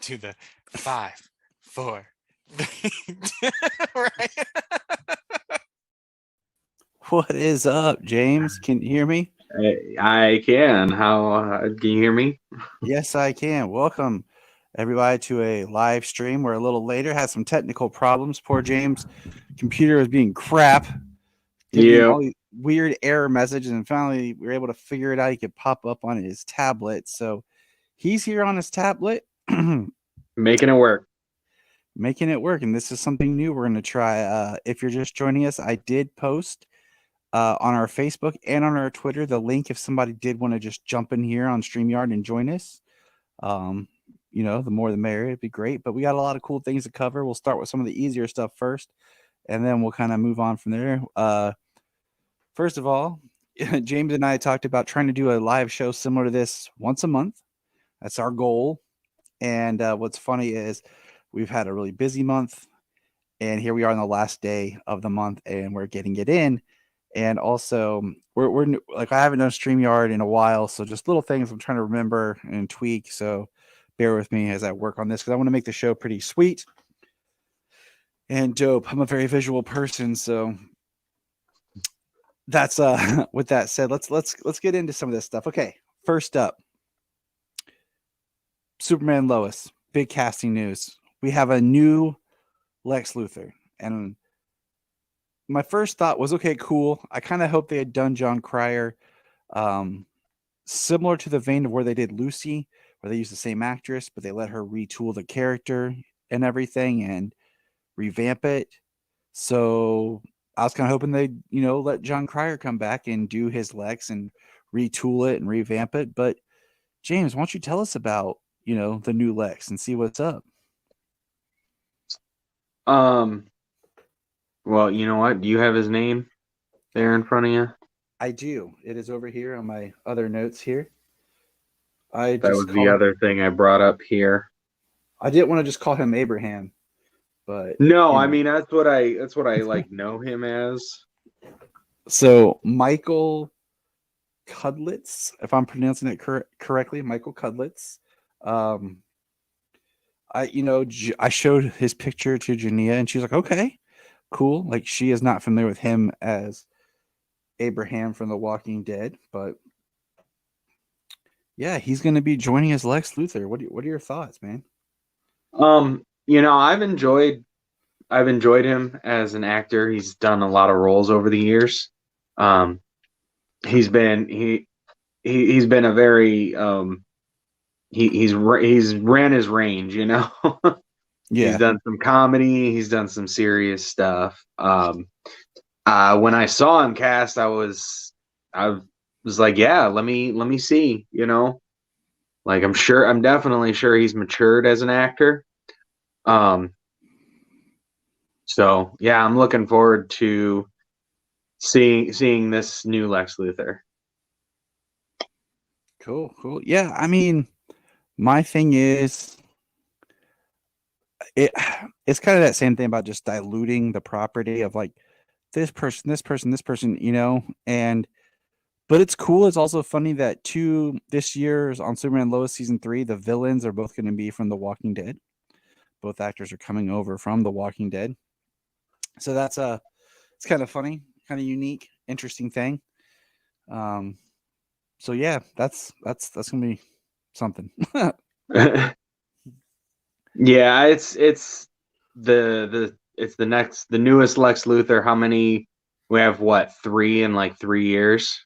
to the 5, 4, 3, right? What is up, James? Can you hear me? I can. How can you hear me? Yes, I can. Welcome, everybody, to a live stream. We're a little later, had some technical problems. Poor James' computer was being crap, giving him Yeah, all these weird error messages, and finally we were able to figure it out. He could pop up on his tablet. So he's here on his tablet, making it work. making it work. And this is something new we're going to try. If you're just joining us, I did post on our Facebook and on our Twitter the link if somebody did want to just jump in here on StreamYard and join us. Um, the more the merrier. It'd be great. But we got a lot of cool things to cover. We'll start with some of the easier stuff first, and then we'll kind of move on from there. First of all, James and I talked about trying to do a live show similar to this once a month. That's our goal. And what's funny is we've had a really busy month, and here we are on the last day of the month, and we're getting it in. And also, we're like, I haven't done StreamYard in a while, so just little things I'm trying to remember and tweak. So bear with me as I work on this because I want to make the show pretty sweet and dope. I'm a very visual person, so that's with that said, let's get into some of this stuff. Okay, first up, Superman Lois, big casting news. We have a new Lex Luthor, and my first thought was, okay, cool. I kind of hope they had done John Cryer, similar to the vein of where they did Lucy, where they used the same actress, but they let her retool the character and everything and revamp it. So I was kind of hoping they'd, let John Cryer come back and do his Lex and retool it and revamp it. But James, why don't you tell us about, the new Lex and see what's up? Well, you know what? Do you have his name there in front of you? I do. It is over here on my other notes here. I That just was the other thing I brought up here. I didn't want to just call him Abraham, but No, I mean that's what I like know him as. So Michael Cudlitz, if I'm pronouncing it correctly, Michael Cudlitz. I showed his picture to Jania, and she's like, "Okay, cool." Like she is not familiar with him as Abraham from The Walking Dead, but yeah, he's going to be joining as Lex Luthor. What are your thoughts, man? I've enjoyed him as an actor. He's done a lot of roles over the years. He's been a very he's ran his range, Yeah. He's done some comedy, he's done some serious stuff. When I saw him cast, I was like, yeah, let me see, like I'm definitely sure he's matured as an actor. So yeah, I'm looking forward to seeing this new Lex Luthor. Cool. Yeah, I mean, my thing is, it's kind of that same thing about just diluting the property of like this person, and but it's cool. It's also funny that this year's on Superman Lois season 3, the villains are both going to be from The Walking Dead. Both actors are coming over from The Walking Dead, so that's it's kind of funny, kind of unique, interesting thing. So yeah, that's gonna be something. Yeah, it's the newest Lex Luthor. How many we have? What, 3 in like 3 years?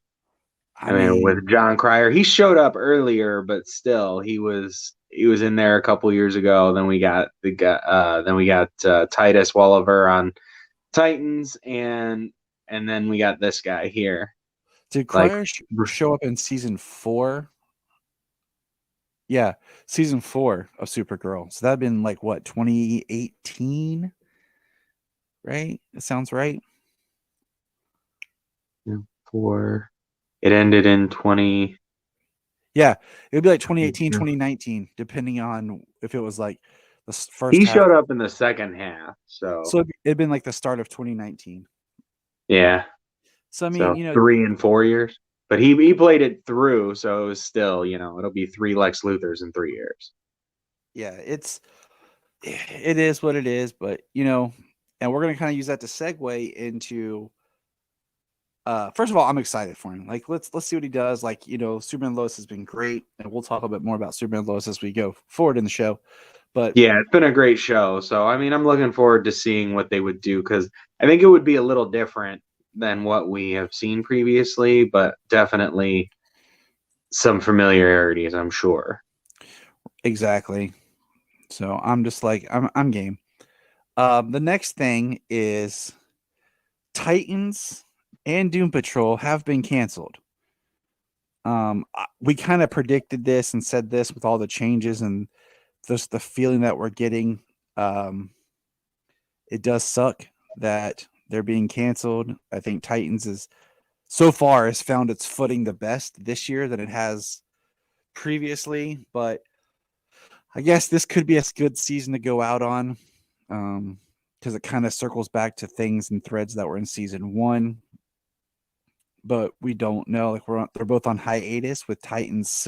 I mean, with John Cryer, he showed up earlier, but still, he was in there a couple years ago. Then we got Titus Welliver on Titans, and then we got this guy here. Did Cryer show up in season 4? Yeah, season 4 of Supergirl. So that'd been like what, 2018, right? It sounds right. 4. It ended in 20. Yeah, it would be like 2018, 2019, depending on if it was like the first. He showed up in the second half, so it'd been like the start of 2019. Yeah. So I mean, 3 and 4 years, but he played it through, so it was still, it'll be 3 Lex Luthors in 3 years. yeah, it is what it is, but and we're gonna kind of use that to segue into. First of all, I'm excited for him. Like, let's see what he does. Like, Superman and Lois has been great, and we'll talk a bit more about Superman and Lois as we go forward in the show. But Yeah, it's been a great show. So, I mean, I'm looking forward to seeing what they would do because I think it would be a little different than what we have seen previously, but definitely some familiarities, I'm sure. exactly. So I'm just like I'm game. The next thing is Titans and Doom Patrol have been canceled. We kind of predicted this and said this with all the changes and just the feeling that we're getting. It does suck that they're being canceled. I think Titans is so far has found its footing the best this year than it has previously, but I guess this could be a good season to go out on. Because it kind of circles back to things and threads that were in season 1, but we don't know. Like they're both on hiatus with Titans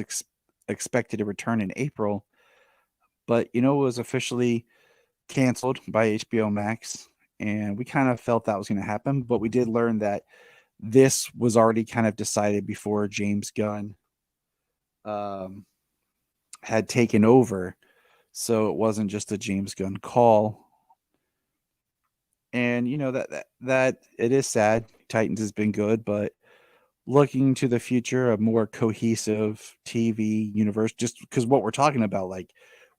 expected to return in April, but it was officially canceled by HBO Max, and we kind of felt that was going to happen. But we did learn that this was already kind of decided before James Gunn had taken over, so it wasn't just a James Gunn call. And that it is sad. Titans has been good, but looking to the future, a more cohesive TV universe, just because what we're talking about, like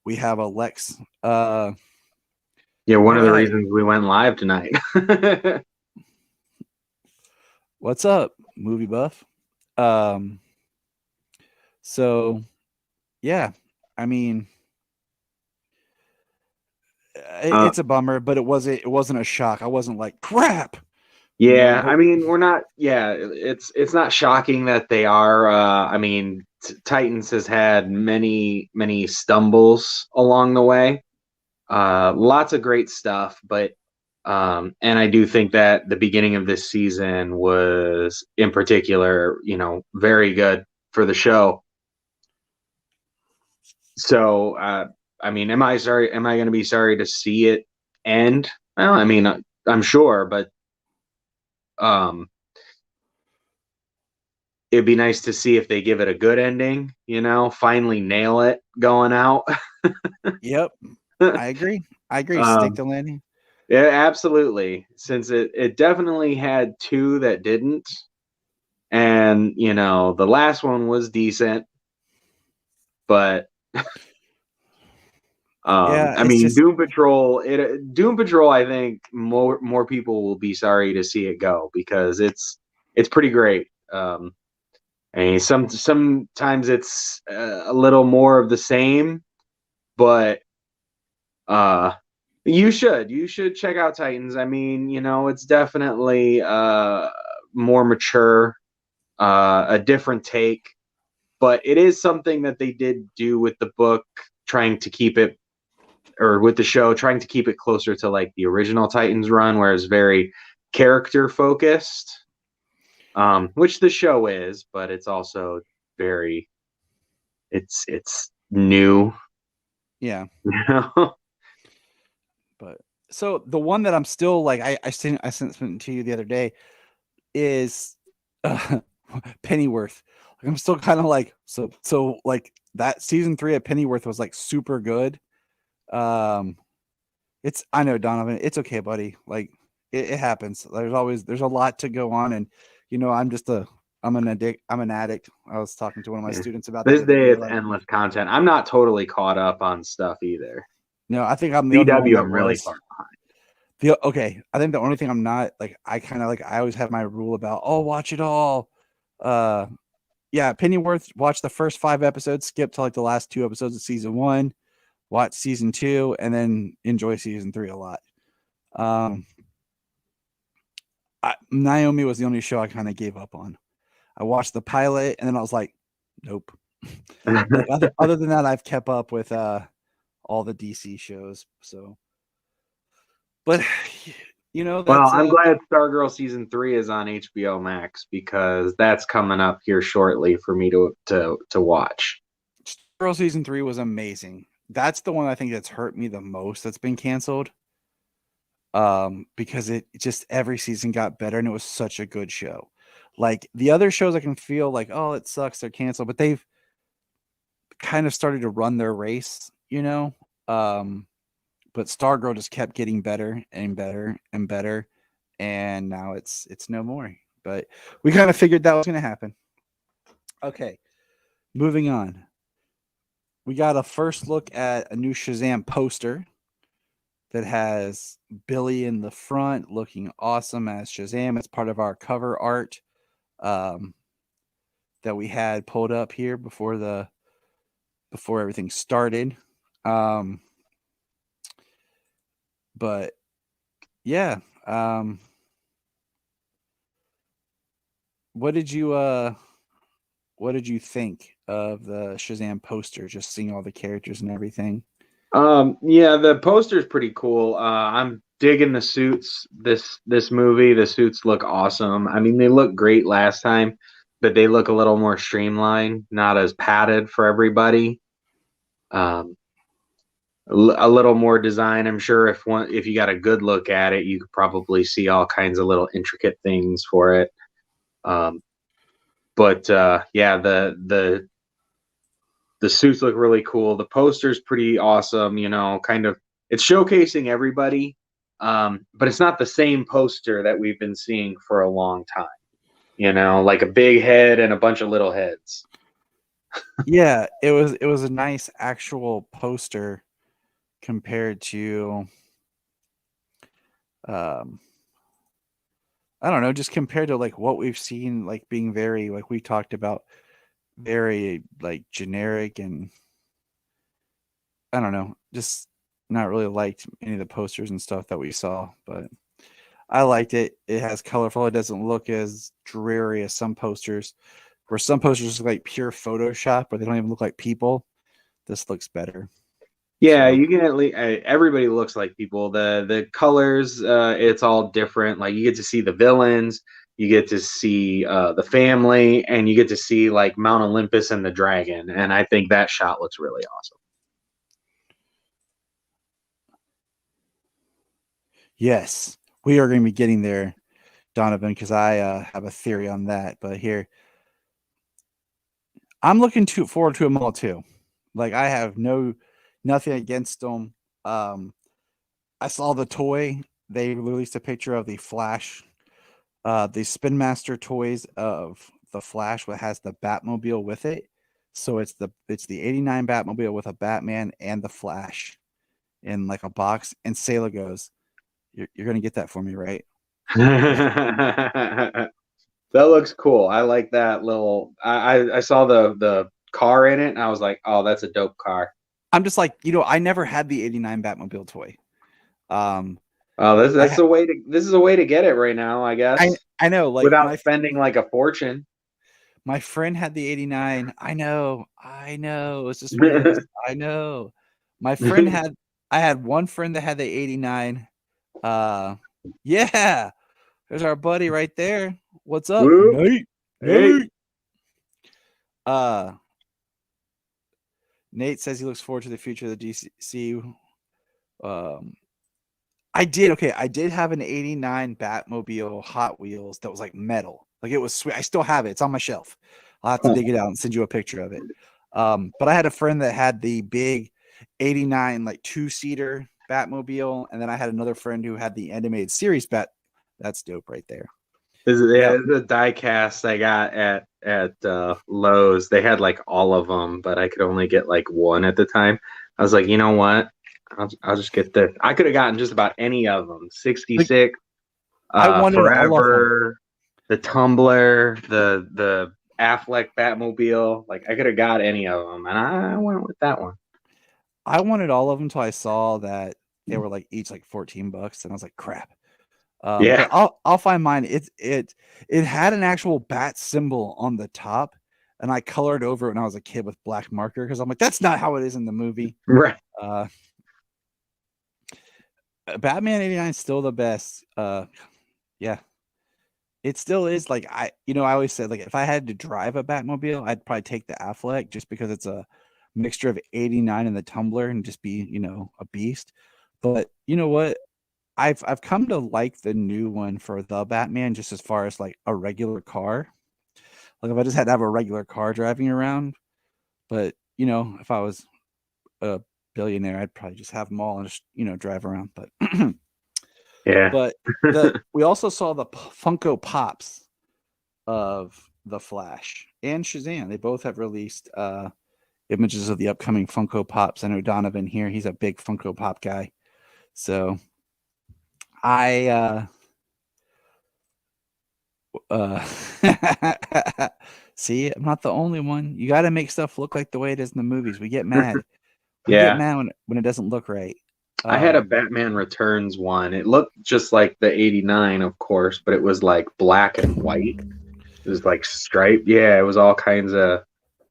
we have a Lex. Yeah, one of the reasons we went live tonight. What's up, movie buff? So yeah, I mean, it's a bummer, but it wasn't a shock. I wasn't like crap. Yeah, I mean, we're not. Yeah, it's not shocking that they are. I mean, Titans has had many stumbles along the way. Lots of great stuff, but and I do think that the beginning of this season was, in particular, very good for the show. So, I mean, am I sorry? Am I going to be sorry to see it end? Well, I mean, I'm sure, but it'd be nice to see if they give it a good ending, finally nail it going out. Yep. I agree. Stick the landing. Yeah, absolutely. Since it definitely had two that didn't. And, the last one was decent, but I mean, Doom Patrol, I think more people will be sorry to see it go because it's pretty great. And sometimes it's a little more of the same, but you should check out Titans. I mean, it's definitely more mature, a different take, but it is something that they did do with the book, trying to keep it, or with the show, trying to keep it closer to like the original Titans run, where it's very character focused, which the show is, but it's also very, it's new. Yeah. But so the one that I'm still like, I sent it to you the other day is Pennyworth. Like, I'm still kind of like, so like that season 3 of Pennyworth was like super good. I know, Donovan, it's okay, buddy. Like it happens. There's a lot to go on, and I'm an addict. I was talking to one of my students about this that day. It's endless content. I'm not totally caught up on stuff either. No, I think I'm the only one that I'm really far behind. Okay, I think the only thing I'm not, like, I always have my rule about, watch it all. Yeah, Pennyworth, watch the first 5 episodes, skip to like the last 2 episodes of season 1, watch season 2, and then enjoy season 3 a lot. Naomi was the only show I kind of gave up on. I watched the pilot, and then I was like, nope. Like, other than that, I've kept up with all the DC shows. So, but that's, well, I'm glad Stargirl season 3 is on HBO Max because that's coming up here shortly for me to watch. Stargirl season 3 was amazing. that's the one I think that's hurt me the most that's been canceled. Because it just every season got better and it was such a good show. Like the other shows I can feel like, oh, it sucks, they're canceled, but they've kind of started to run their race, you know. But Stargirl just kept getting better and better and better, and now it's no more. But we kind of figured that was going to happen. Okay, moving on. We got a first look at a new Shazam poster that has Billy in the front looking awesome as Shazam. It's part of our cover art that we had pulled up here before everything started. But yeah, what did you think of the Shazam poster? Just seeing all the characters and everything. Yeah, the poster's pretty cool. I'm digging the suits. This movie, the suits look awesome. I mean, they look great last time, but they look a little more streamlined, not as padded for everybody. A little more design. I'm sure if you got a good look at it, you could probably see all kinds of little intricate things for it. But yeah, the suits look really cool. The poster's pretty awesome. You know, kind of it's showcasing everybody, but it's not the same poster that we've been seeing for a long time. You know, like a big head and a bunch of little heads. Yeah, it was a nice actual poster compared to I don't know, just compared to like what we've seen, like being very, like we talked about, very like generic, and I don't know, just not really liked any of the posters and stuff that we saw, but I liked it. It has colorful. It doesn't look as dreary as some posters, where some posters look like pure Photoshop, where they don't even look like people. This looks better. Yeah, So you can at least everybody looks like people. The colors, it's all different. Like you get to see the villains, you get to see the family, and you get to see like Mount Olympus and the dragon. And I think that shot looks really awesome. yes, we are going to be getting there, Donovan, because I have a theory on that. But here, I'm looking forward to them all too. Like I have nothing against them. I saw the toy. They released a picture of the Flash, the Spin Master toys of the Flash, what has the Batmobile with it. So it's the '89 Batmobile with a Batman and the Flash in like a box. And Sailor goes, "You're gonna get that for me, right?" That looks cool. I like that little. I saw the car in it, and I was like, oh, that's a dope car. I'm just like, I never had the '89 Batmobile toy. Oh, this is a way to get it right now, I guess. I know, like without spending like a fortune. My friend had the '89. I know. It's just one of those. I know. My friend I had one friend that had the '89. Yeah. There's our buddy right there. What's up, Whoop. Nate? Hey. Nate says he looks forward to the future of the DC. I did have an '89 Batmobile Hot Wheels that was like metal. Like it was sweet. I still have it. It's on my shelf. I'll have to dig it out and send you a picture of it. But I had a friend that had the big '89 like 2-seater Batmobile, and then I had another friend who had the animated series Bat. That's dope right there. This is the die cast I got at Lowe's. They had like all of them, but I could only get like one at the time. I was like, you know what? I'll just get this. I could have gotten just about any of them. 66, I wanted Forever, the Tumbler, the Affleck Batmobile. Like I could have got any of them, and I went with that one. I wanted all of them until I saw that they were like each like $14, and I was like, crap. Yeah, but I'll find mine. It had an actual bat symbol on the top, and I colored over it when I was a kid with black marker because I'm like, that's not how it is in the movie. right. Batman '89 is still the best. Yeah, it still is. Like I always said, like if I had to drive a Batmobile, I'd probably take the Affleck just because it's a mixture of 89 and the Tumbler and just be, a beast. But you know what? I've come to like the new one for the Batman just as far as like a regular car. Like if I just had to have a regular car driving around, but if I was a billionaire, I'd probably just have them all and just, drive around. But Yeah. but we also saw the Funko Pops of the Flash and Shazam. They both have released images of the upcoming Funko Pops. I know Donovan here, he's a big Funko Pop guy. So I see, I'm not the only one. You got to make stuff look like the way it is in the movies. We get mad. We get mad when it doesn't look right. I had a Batman Returns one. It looked just like the 89, of course, but it was like black and white. It was like striped. Yeah, it was all kinds of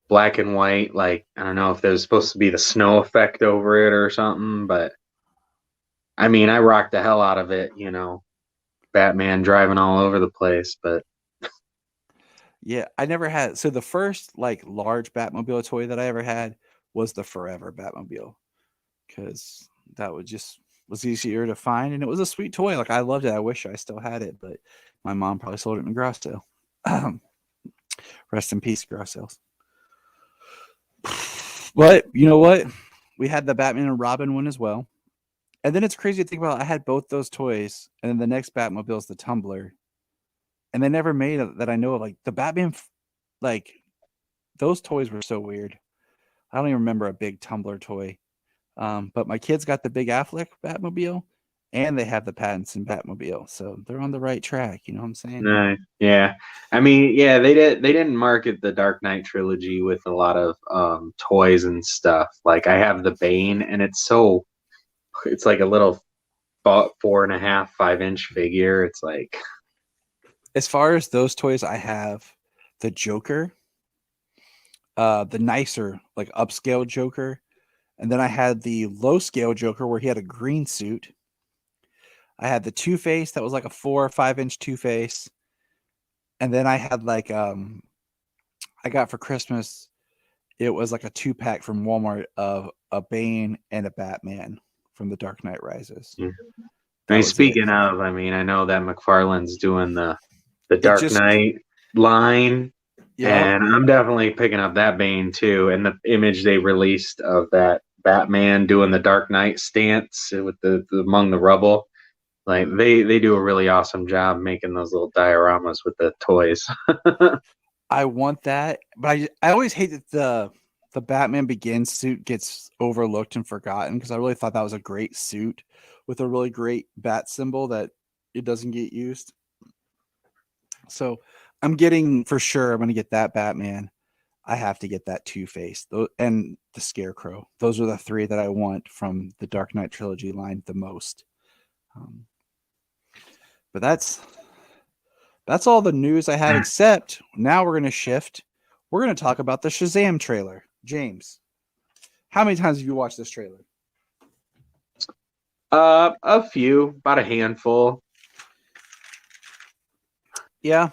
black and white. Like, I don't know if there was supposed to be the snow effect over it or something, but I mean, I rocked the hell out of it, Batman driving all over the place, but yeah, I never had. So the first like large Batmobile toy that I ever had was the Forever Batmobile, because that was easier to find, and it was a sweet toy. Like I loved it. I wish I still had it, but my mom probably sold it in a garage sale. Rest in peace, garage sales. But you know what? We had the Batman and Robin one as well. And then it's crazy to think about. I had both those toys, and then the next Batmobile is the Tumbler. And they never made it that I know of. Like the Batman, like those toys were so weird. I don't even remember a big Tumbler toy. But my kids got the big Affleck Batmobile, and they have the Pattinson Batmobile, so they're on the right track. You know what I'm saying? Nice. Yeah. I mean, yeah, they didn't market the Dark Knight trilogy with a lot of toys and stuff. Like I have the Bane, and it's like a little 4.5, 5-inch figure. It's like, as far as those toys, I have the Joker, the nicer, like upscale Joker. And then I had the low scale Joker where he had a green suit. I had the Two-Face that was like a 4 or 5-inch Two-Face. And then I had like I got for Christmas, it was like a 2-pack from Walmart of a Bane and a Batman from The Dark Knight Rises. yeah. I mean, speaking of, I mean, I know that McFarlane's doing the Dark Knight line. Yeah, and I'm definitely picking up that Bane too. And the image they released of that Batman doing the Dark Knight stance with the among the rubble, like they do a really awesome job making those little dioramas with the toys. I want that, but I always hate that the Batman Begins suit gets overlooked and forgotten, because I really thought that was a great suit with a really great bat symbol that it doesn't get used. So I'm going to get that Batman. I have to get that Two-Face and the Scarecrow. Those are the three that I want from the Dark Knight trilogy line the most. But that's all the news I have, except now we're going to shift. We're going to talk about the Shazam trailer. James, how many times have you watched this trailer? A few, about a handful. Yeah.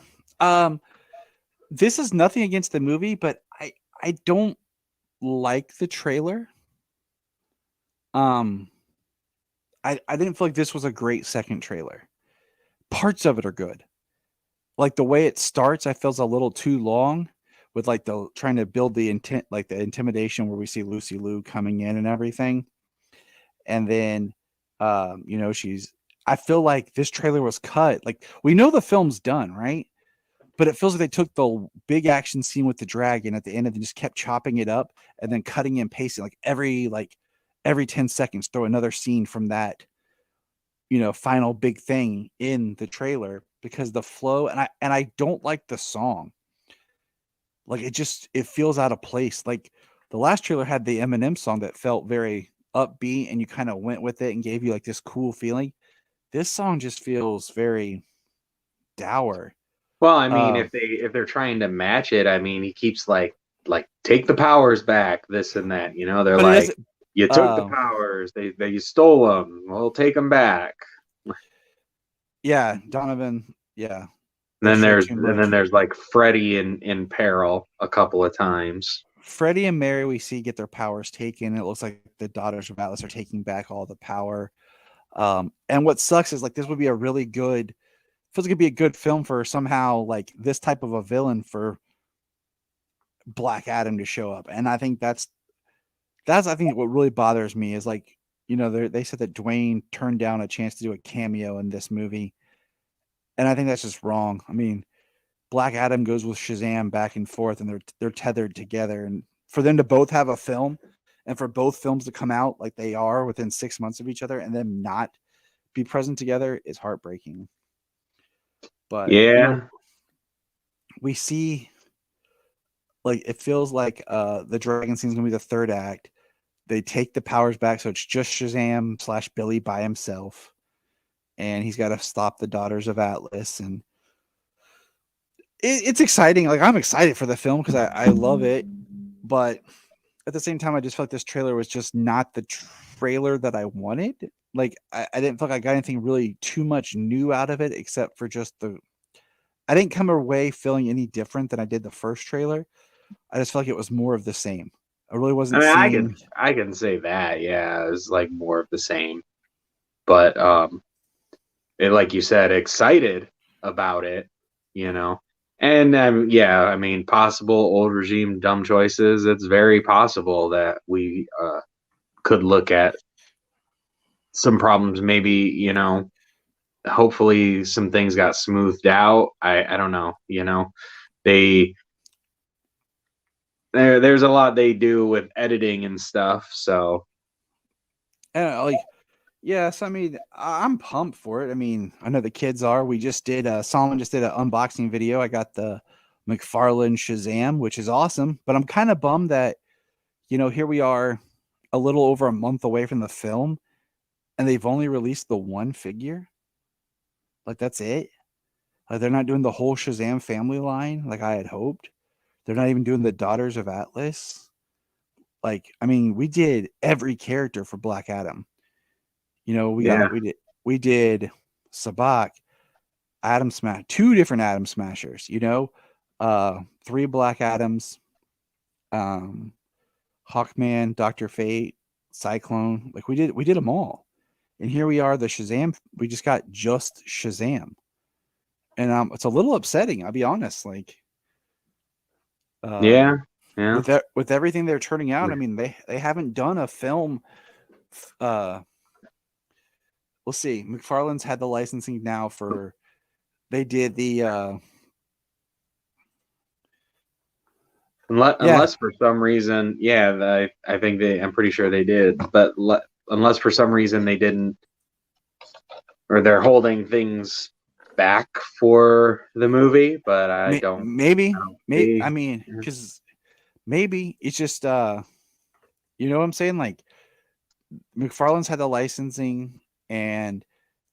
This is nothing against the movie, but I don't like the trailer. I didn't feel like this was a great second trailer. Parts of it are good. Like the way it starts, I feel is a little too long, with like the trying to build the intent, like the intimidation where we see Lucy Liu coming in and everything. And then, I feel like this trailer was cut. Like we know the film's done, right? But it feels like they took the big action scene with the dragon at the end and just kept chopping it up and then cutting and pasting like every 10 seconds, throw another scene from that, final big thing in the trailer, because the flow, and I don't like the song. Like it feels out of place. Like the last trailer had the Eminem song that felt very upbeat and you kind of went with it and gave you like this cool feeling. This song just feels very dour. Well, I mean, if they're trying to match it, I mean, he keeps like take the powers back, this and that. They're like, you took the powers, they stole them. We'll take them back. Yeah, Donovan. Yeah. And then there's like Freddy in peril a couple of times. Freddie and Mary we see get their powers taken. It looks like the Daughters of Atlas are taking back all the power. And what sucks is like this would be a really good, feels like it'd be a good film for somehow like this type of a villain for Black Adam to show up. And I think that's I think what really bothers me is like, you know, they said that Dwayne turned down a chance to do a cameo in this movie. And I think that's just wrong. I mean, Black Adam goes with Shazam back and forth and they're tethered together. And for them to both have a film and for both films to come out like they are within 6 months of each other and them not be present together is heartbreaking. But Yeah. you know, we see like it feels like the dragon scene is gonna be the third act. They take the powers back, so it's just Shazam / Billy by himself, and he's got to stop the Daughters of Atlas, and it's exciting. Like I'm excited for the film because I love it, but at the same time, I just felt like this trailer was just not the trailer that I wanted. Like I didn't feel like I got anything really too much new out of it, except for just I didn't come away feeling any different than I did the first trailer. I just felt like it was more of the same. I really wasn't seeing. I can say that, yeah, it's like more of the same. But it, like you said, excited about it, you know. And yeah, I mean, possible old regime dumb choices. It's very possible that we could look at some problems. Maybe, you know, hopefully some things got smoothed out. I don't know, you know. There's a lot they do with editing and stuff, so And like, yes, I mean, I'm pumped for it. I mean, I know the kids are. We just did Solomon just did an unboxing video. I got the McFarlane Shazam, which is awesome, but I'm kind of bummed that, you know, here we are a little over a month away from the film and they've only released the one figure. Like that's it. Like they're not doing the whole Shazam family line like I had hoped. They're not even doing the Daughters of Atlas. Like, I mean, we did every character for Black Adam. You know, we did Sabak, Atom Smash, 2 different Atom Smashers, you know, 3 Black Adams, Hawkman, Dr. Fate, Cyclone. Like we did them all. And here we are, the Shazam. We just got just Shazam. And it's a little upsetting, I'll be honest. Like yeah. With everything they're turning out, I mean, they haven't done a film. We'll see. McFarlane's had the licensing now for. They did the. Unless for some reason, yeah, I think I'm pretty sure they did, but unless for some reason they didn't, or they're holding things back for the movie, but I don't. Maybe. I mean, because maybe it's just you know what I'm saying? Like McFarlane's had the licensing and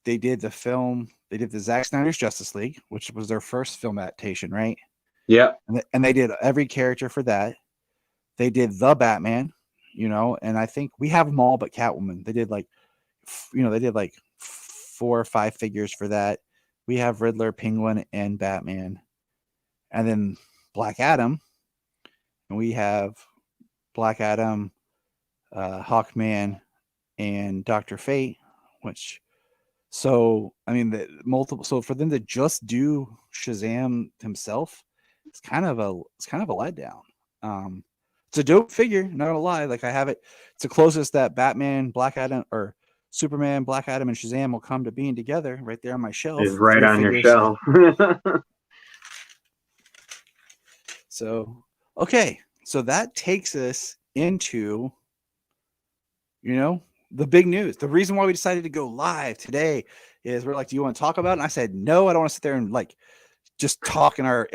they did the film, they did the Zack Snyder's Justice League, which was their first film adaptation, right? Yeah. And they did every character for that. They did the Batman, you know, and I think we have them all but Catwoman. They did like 4 or 5 figures for that. We have Riddler, Penguin, and Batman. And then Black Adam. And we have Black Adam, Hawkman, and Dr. Fate, which so I mean the multiple so for them to just do Shazam himself, it's kind of a letdown. It's a dope figure, not gonna lie. Like I have it, it's the closest that Batman, Black Adam, or Superman, Black Adam, and Shazam will come to being together right there on my shelf. It's right on your shelf. So okay, so that takes us into, you know, the big news. The reason why we decided to go live today is we're like, do you want to talk about it? And I said, no, I don't want to sit there and like just talk in our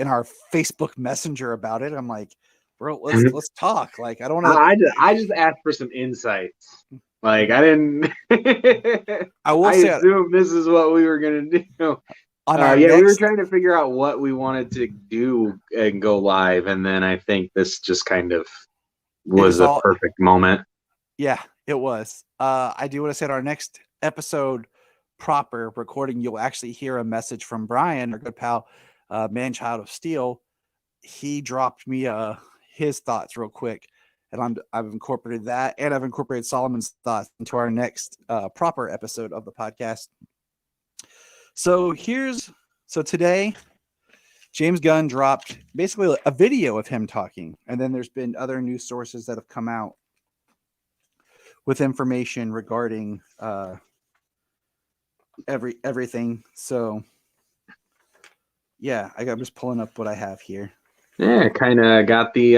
Facebook Messenger about it. I'm like, bro, let's talk. Like, I don't want to. I just asked for some insights. Like, I didn't. I will say assume this is what we were gonna do. We were trying to figure out what we wanted to do and go live, and then I think this just kind of was a perfect moment. Yeah, it was. I do want to say at our next episode proper recording, you'll actually hear a message from Brian, our good pal, Man Child of Steel. He dropped me his thoughts real quick, and I've incorporated that, and I've incorporated Solomon's thoughts into our next proper episode of the podcast. So today, James Gunn dropped basically a video of him talking, and then there's been other news sources that have come out with information regarding everything. So yeah, I'm just pulling up what I have here. Yeah, kind of got the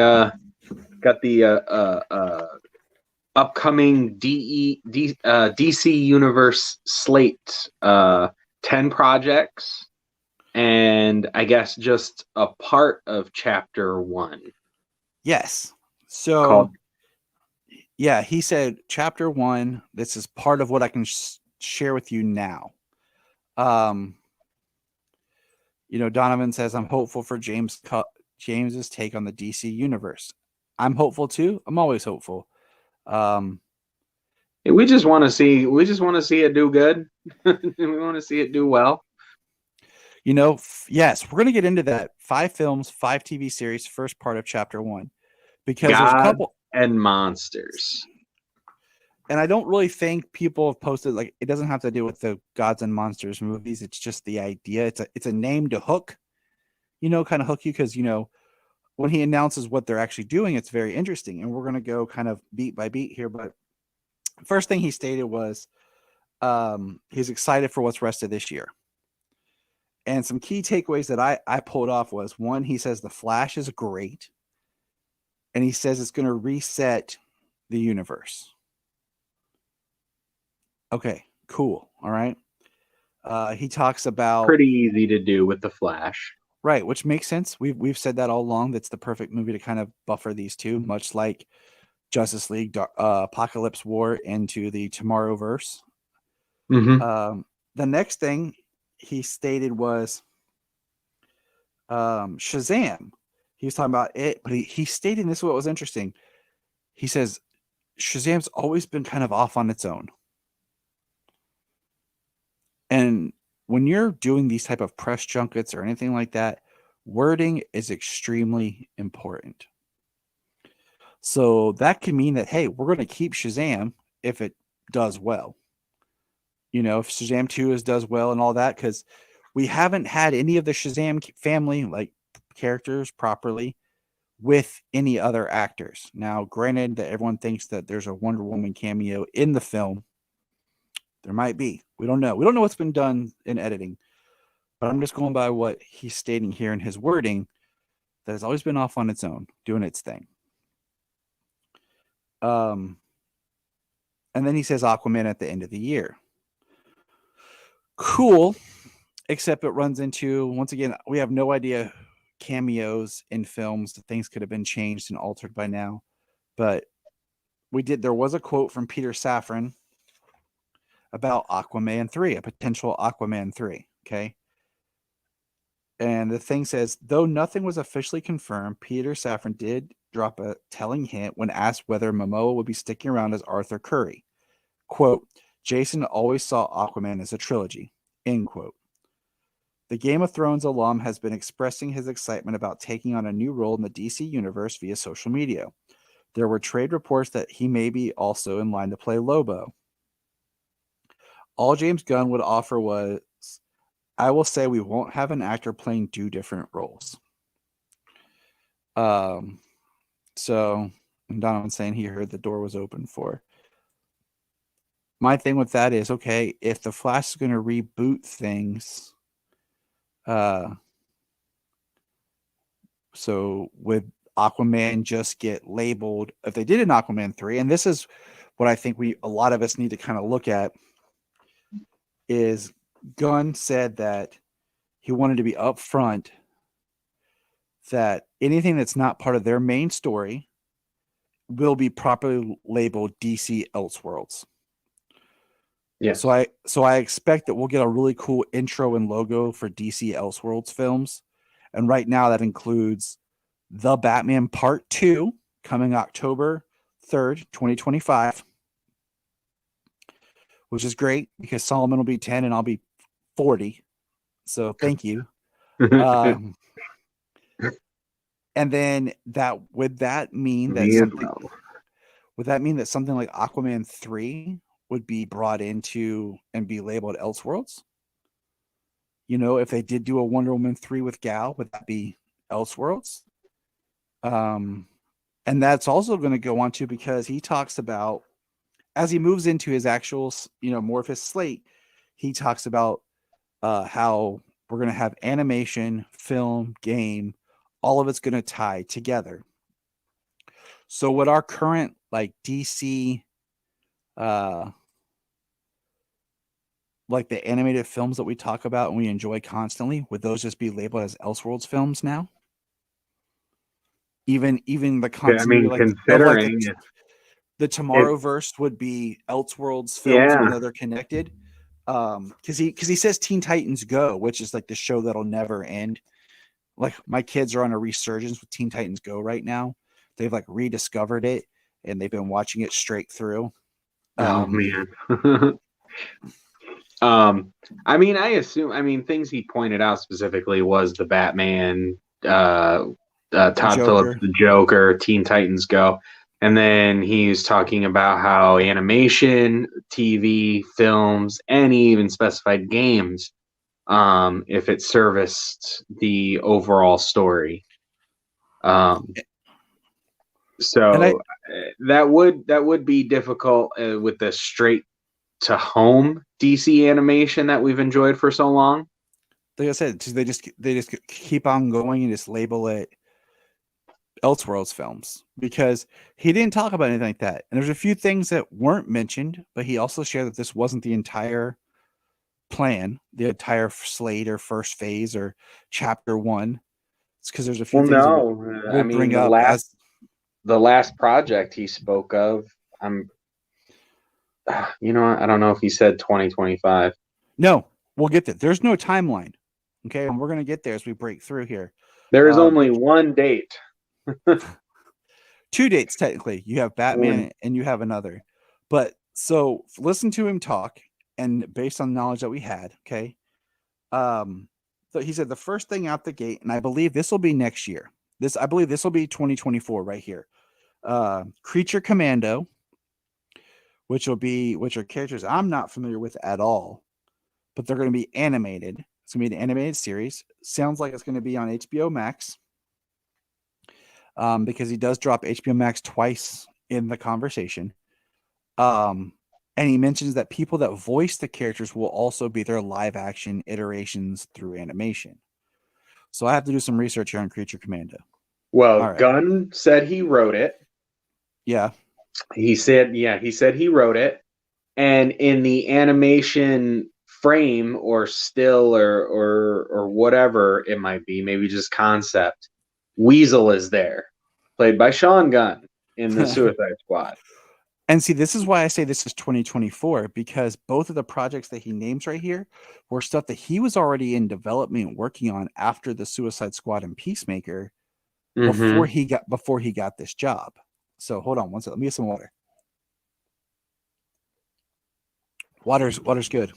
upcoming DC Universe slate, 10 projects, and I guess just a part of Chapter 1. Yes. So Called yeah, he said Chapter 1. This is part of what I can share with you now. Donovan says, I'm hopeful for James's take on the DC universe. I'm hopeful too. I'm always hopeful. we just want to see it do good. We want to see it do well. Yes, we're going to get into that. 5 films, 5 TV series, first part of Chapter 1, because God there's a couple and monsters. And I don't really think people have posted, like, it doesn't have to do with the Gods and Monsters movies. It's just the idea. It's a name to hook, kind of hook you, because, when he announces what they're actually doing, it's very interesting. And we're going to go kind of beat by beat here. But first thing he stated was he's excited for what's rest of this year. And some key takeaways that I pulled off was, one, he says The Flash is great. And he says it's going to reset the universe. Okay, cool. All right. He talks about pretty easy to do with The Flash. Right, which makes sense. We've said that all along. That's the perfect movie to kind of buffer these two, much like Justice League, Apocalypse War into the Tomorrowverse. Mm-hmm. The next thing he stated was Shazam. He was talking about it, but he stated, and this is what was interesting. He says Shazam's always been kind of off on its own. And when you're doing these type of press junkets or anything like that, wording is extremely important. So that can mean that, hey, we're going to keep Shazam if it does well. If Shazam 2 does well and all that, because we haven't had any of the Shazam family like characters properly with any other actors. Now, granted that everyone thinks that there's a Wonder Woman cameo in the film. There might be. We don't know. We don't know what's been done in editing. But I'm just going by what he's stating here in his wording, that has always been off on its own, doing its thing. And then he says Aquaman at the end of the year. Cool, except it runs into, once again, we have no idea cameos in films. Things could have been changed and altered by now. But there was a quote from Peter Safran about Aquaman 3, a potential Aquaman 3, okay? And the thing says, though nothing was officially confirmed, Peter Safran did drop a telling hint when asked whether Momoa would be sticking around as Arthur Curry. Quote, Jason always saw Aquaman as a trilogy, end quote. The Game of Thrones alum has been expressing his excitement about taking on a new role in the DC universe via social media. There were trade reports that he may be also in line to play Lobo. All James Gunn would offer was, I will say we won't have an actor playing 2 different roles. So Donovan's saying he heard the door was open for. My thing with that is, okay, if the Flash is going to reboot things, so would Aquaman just get labeled, if they did an Aquaman 3, and this is what I think a lot of us need to kind of look at, is Gunn said that he wanted to be upfront that anything that's not part of their main story will be properly labeled DC Elseworlds. Yeah. So I expect that we'll get a really cool intro and logo for DC Elseworlds films. And right now that includes The Batman Part 2 coming October 3rd, 2025. Which is great because Solomon will be 10 and I'll be 40. So thank you. And then would that mean that Me as something well. would that mean that something like Aquaman 3 would be brought into and be labeled Elseworlds? If they did do a Wonder Woman 3 with Gal, would that be Elseworlds? Um, and that's also going to go on to, because he talks about, as he moves into his actual, more of his slate, he talks about how we're going to have animation, film, game, all of it's going to tie together. So what our current like DC, like the animated films that we talk about and we enjoy constantly, would those just be labeled as Elseworlds films now? Even the Yeah, I continuity mean, of like considering the it, Tomorrowverse would be Elseworlds films, even yeah, though they're connected. Because he says Teen Titans Go, which is like the show that'll never end. Like my kids are on a resurgence with Teen Titans Go right now. They've like rediscovered it and they've been watching it straight through. oh man. I mean, I mean, things he pointed out specifically was the Batman, Todd Phillips, Joker. the Joker, Teen Titans Go. And then he's talking about how animation, TV, films, and he even specified games, if it serviced the overall story. And I So that would be difficult with the straight to home DC animation that we've enjoyed for so long. like I said, they just keep on going and just label it Elseworlds films, because he didn't talk about anything like that. And there's a few things that weren't mentioned, but he also shared that this wasn't the entire plan, the entire slate or first phase or chapter one. It's because there's a few Well, things that no, I we'll mean bring up as the last project he spoke of. I'm, I don't know if he said 2025. no, we'll get there. There's no timeline. Okay, and we're gonna get there as we break through here. There is only But one date. two dates technically. You have Batman One. and you have another. But so listen to him talk, and based on the knowledge that we had, okay. So he said the first thing out the gate, and I believe this will be next year. I believe this will be 2024 right here. Creature Commando, which are characters I'm not familiar with at all, but they're going to be animated. It's going to be an animated series. Sounds like it's going to be on HBO Max. Because he does drop HBO Max twice in the conversation. And he mentions that people that voice the characters will also be their live action iterations through animation. So I have to do some research here on Creature Commando. Well, All right. Gunn said he wrote it. Yeah. He said he wrote it. And in the animation frame or still or whatever it might be, maybe just concept, Weasel is there, played by Sean Gunn in the Suicide Squad. And see, this is why I say this is 2024, because both of the projects that he names right here were stuff that he was already in development working on after the Suicide Squad and Peacemaker, before he got this job. So hold on one second. Let me get some water. Water's good.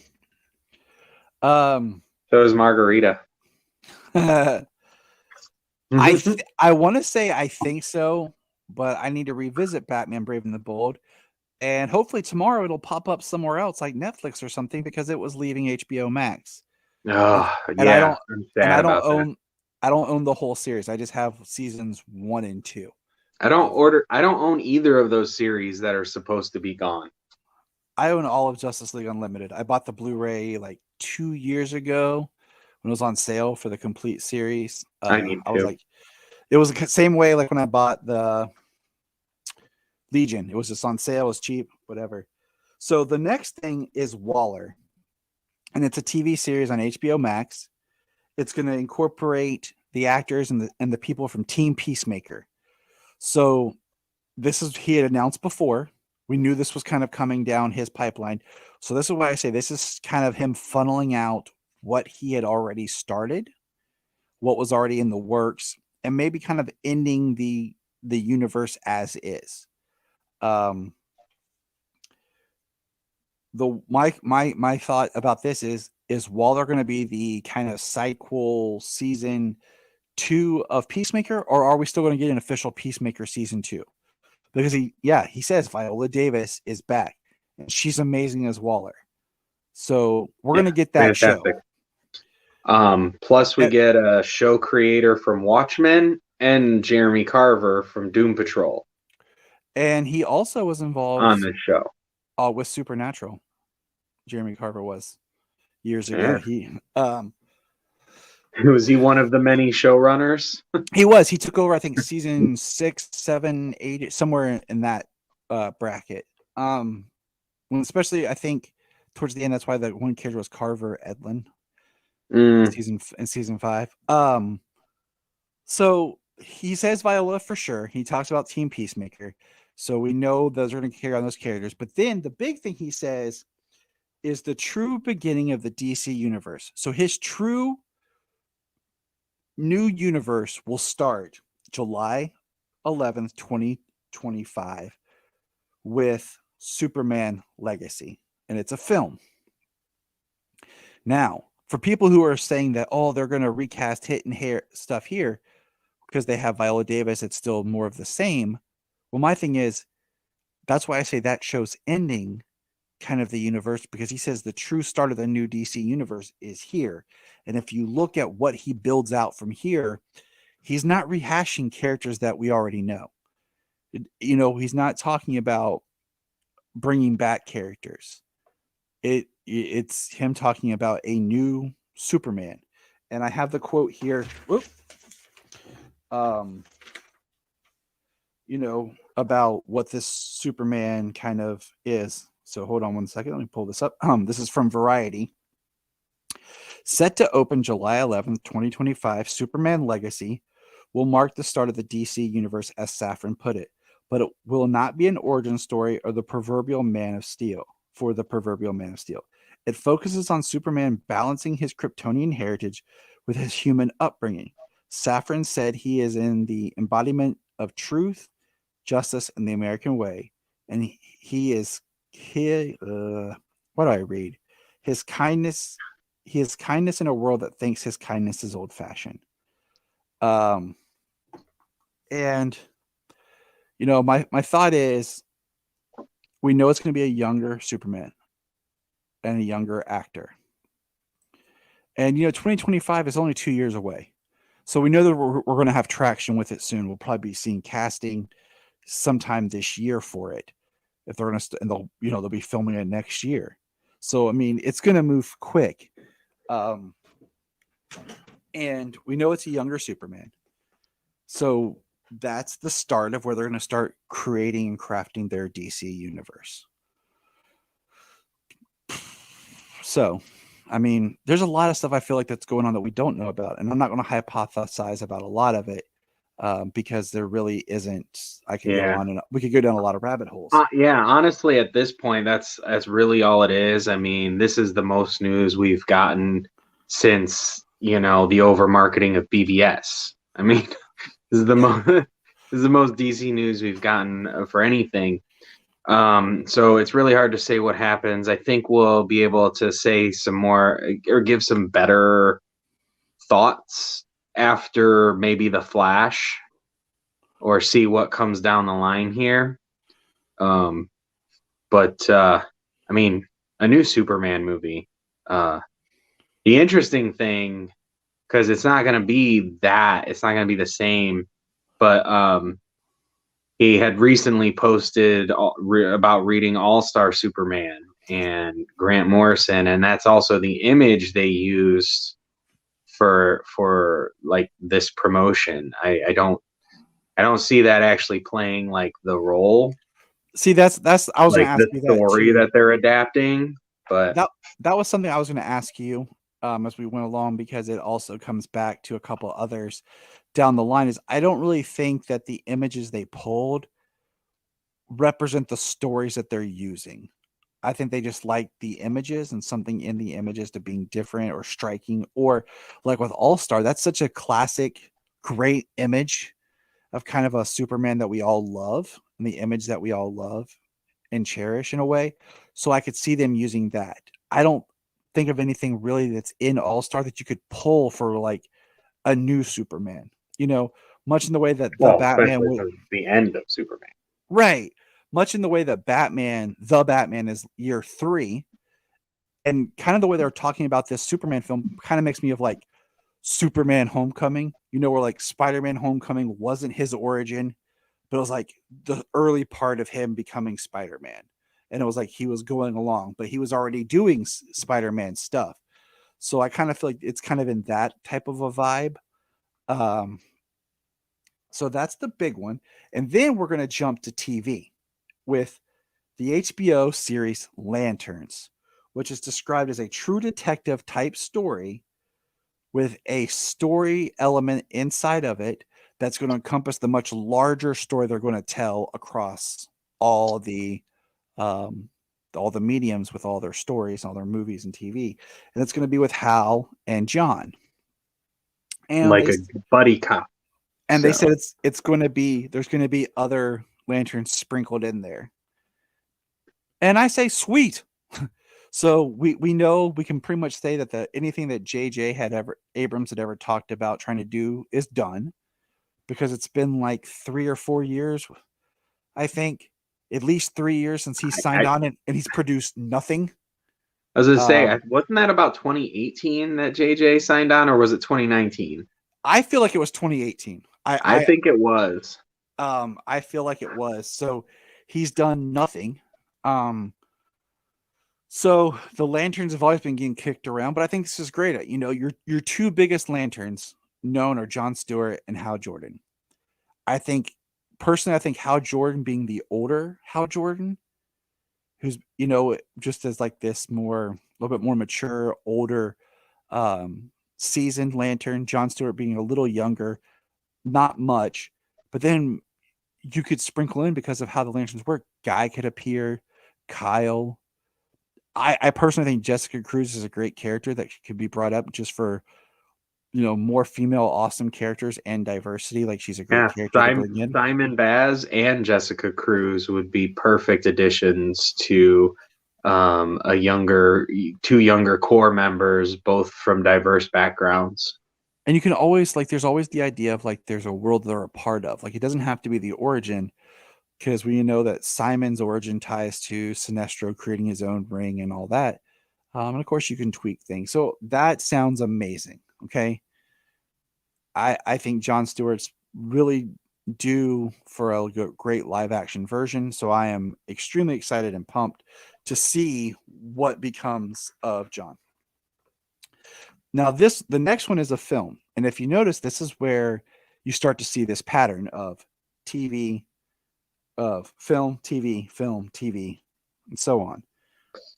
So is Margarita. I want to say I think so, but I need to revisit Batman Brave and the Bold, and hopefully tomorrow it'll pop up somewhere else like Netflix or something, because it was leaving HBO Max. Oh, And yeah, I'm sad about that. I don't own the whole series. I just have seasons 1 and 2. I don't own either of those series that are supposed to be gone. I own all of Justice League Unlimited. I bought the Blu-ray like 2 years ago when it was on sale for the complete series. I need I was to. like, it was the same way like when I bought the Legion. It was just on sale, it was cheap, whatever. So the next thing is Waller, and it's a TV series on HBO Max. It's going to incorporate the actors and the people from Team Peacemaker. So he had announced before. We knew this was kind of coming down his pipeline. So this is why I say this is kind of him funneling out what he had already started, what was already in the works, and maybe kind of ending the universe as is. My thought about this is Waller going to be the kind of cycle season 2 of Peacemaker, or are we still going to get an official Peacemaker season 2? Because he says Viola Davis is back and she's amazing as Waller. So we're going to get that fantastic show. Plus we get a show creator from Watchmen and Jeremy Carver from Doom Patrol. And he also was involved on this show with Supernatural. Jeremy Carver was years ago. Yeah. Was he one of the many showrunners? He was. He took over, I think, season 6, 7, 8, somewhere in that bracket. Especially, I think, towards the end, that's why the one character was Carver Edlin in season 5. So he says Viola for sure. He talks about Team Peacemaker. So we know those are going to carry on those characters. But then the big thing he says is the true beginning of the DC universe. So his true new universe will start July 11th, 2025 with Superman Legacy. And it's a film. Now, for people who are saying that, they're going to recast Hit and Hair stuff here because they have Viola Davis, it's still more of the same. Well, my thing is, that's why I say that show's ending kind of the universe, because he says the true start of the new DC universe is here. And if you look at what he builds out from here, he's not rehashing characters that we already know. He's not talking about bringing back characters. It's him talking about a new Superman. And I have the quote here. About what this Superman kind of is. So hold on one second. Let me pull this up. This is from Variety. Set to open July 11th, 2025, Superman Legacy will mark the start of the DC universe, as Safran put it, but it will not be an origin story or the proverbial Man of Steel for the proverbial Man of Steel. It focuses on Superman balancing his Kryptonian heritage with his human upbringing. Safran said he is in the embodiment of truth, justice, and the American way, and he is what do I read? His kindness. He is kindness in a world that thinks his kindness is old-fashioned. And my thought is, we know it's going to be a younger Superman and a younger actor. And 2025 is only 2 years away. So we know that we're going to have traction with it soon. We'll probably be seeing casting sometime this year for it. If they're going to, and they'll be filming it next year. So, I mean, it's going to move quick. And we know it's a younger Superman. So that's the start of where they're going to start creating and crafting their DC universe. So, I mean, there's a lot of stuff I feel like that's going on that we don't know about. And I'm not going to hypothesize about a lot of it because there really isn't. I could go on and we could go down a lot of rabbit holes. Honestly, at this point, that's really all it is. I mean, this is the most news we've gotten since, the over marketing of BVS. I mean, this is the most DC news we've gotten for anything. So it's really hard to say what happens. I think we'll be able to say some more or give some better thoughts after maybe The Flash, or see what comes down the line here. But I mean, a new Superman movie. The interesting thing, because it's not going to be the same, but he had recently posted about reading All-Star Superman and Grant Morrison, and that's also the image they used for like this promotion. I don't see that actually playing like the role. See, that's I was like going to ask you that story too. that they're adapting, but that was something I was going to ask you as we went along, because it also comes back to a couple others down the line. Is I don't really think that the images they pulled represent the stories that they're using. I think they just like the images and something in the images to being different or striking, or like with All-Star, that's such a classic, great image of kind of a Superman that we all love, and the image that we all love and cherish in a way. So I could see them using that. I don't think of anything really that's in All-Star that you could pull for like a new Superman. Much in the way that the Well, Batman especially was because it's the end of Superman. right. Much in the way that the Batman is year 3, and kind of the way they're talking about this Superman film kind of makes me of like Superman Homecoming. Where like Spider-Man Homecoming wasn't his origin, but it was like the early part of him becoming Spider-Man. And it was like he was going along, but he was already doing Spider-Man stuff. So I kind of feel like it's kind of in that type of a vibe. So that's the big one. And then we're going to jump to TV with the HBO series Lanterns, which is described as a true detective type story with a story element inside of it that's going to encompass the much larger story they're going to tell across all the mediums with all their stories, all their movies and TV. And it's going to be with Hal and John. And like a buddy cop. And they said it's going to be, there's going to be other lanterns sprinkled in there. And I say, sweet. So we know, we can pretty much say that anything that Abrams had ever talked about trying to do is done, because it's been like 3 or 4 years, I think, at least 3 years since he signed on, and he's produced nothing. I was going to say, wasn't that about 2018 that JJ signed on, or was it 2019? I feel like it was 2018. I think it was. I feel like it was. So he's done nothing. So the lanterns have always been getting kicked around, but I think this is great. Your two biggest lanterns known are Jon Stewart and Hal Jordan. I think Hal Jordan, being the older Hal Jordan, who's, just as like this a little bit more mature, older, seasoned lantern. Jon Stewart being a little younger, not much, but then you could sprinkle in, because of how the lanterns work, Guy could appear, Kyle. I personally think Jessica Cruz is a great character that could be brought up just for, more female awesome characters and diversity. Like, she's a great character to bring in. Simon Baz and Jessica Cruz would be perfect additions to two younger core members, both from diverse backgrounds. And you can always, there's always the idea of there's a world they're a part of. It doesn't have to be the origin, because we know that Simon's origin ties to Sinestro creating his own ring and all that. And of course you can tweak things. So that sounds amazing. Okay. I think Jon Stewart's really due for a great live action version. So I am extremely excited and pumped to see what becomes of Jon. Now the next one is a film. And if you notice, this is where you start to see this pattern of TV, of film, TV, and so on.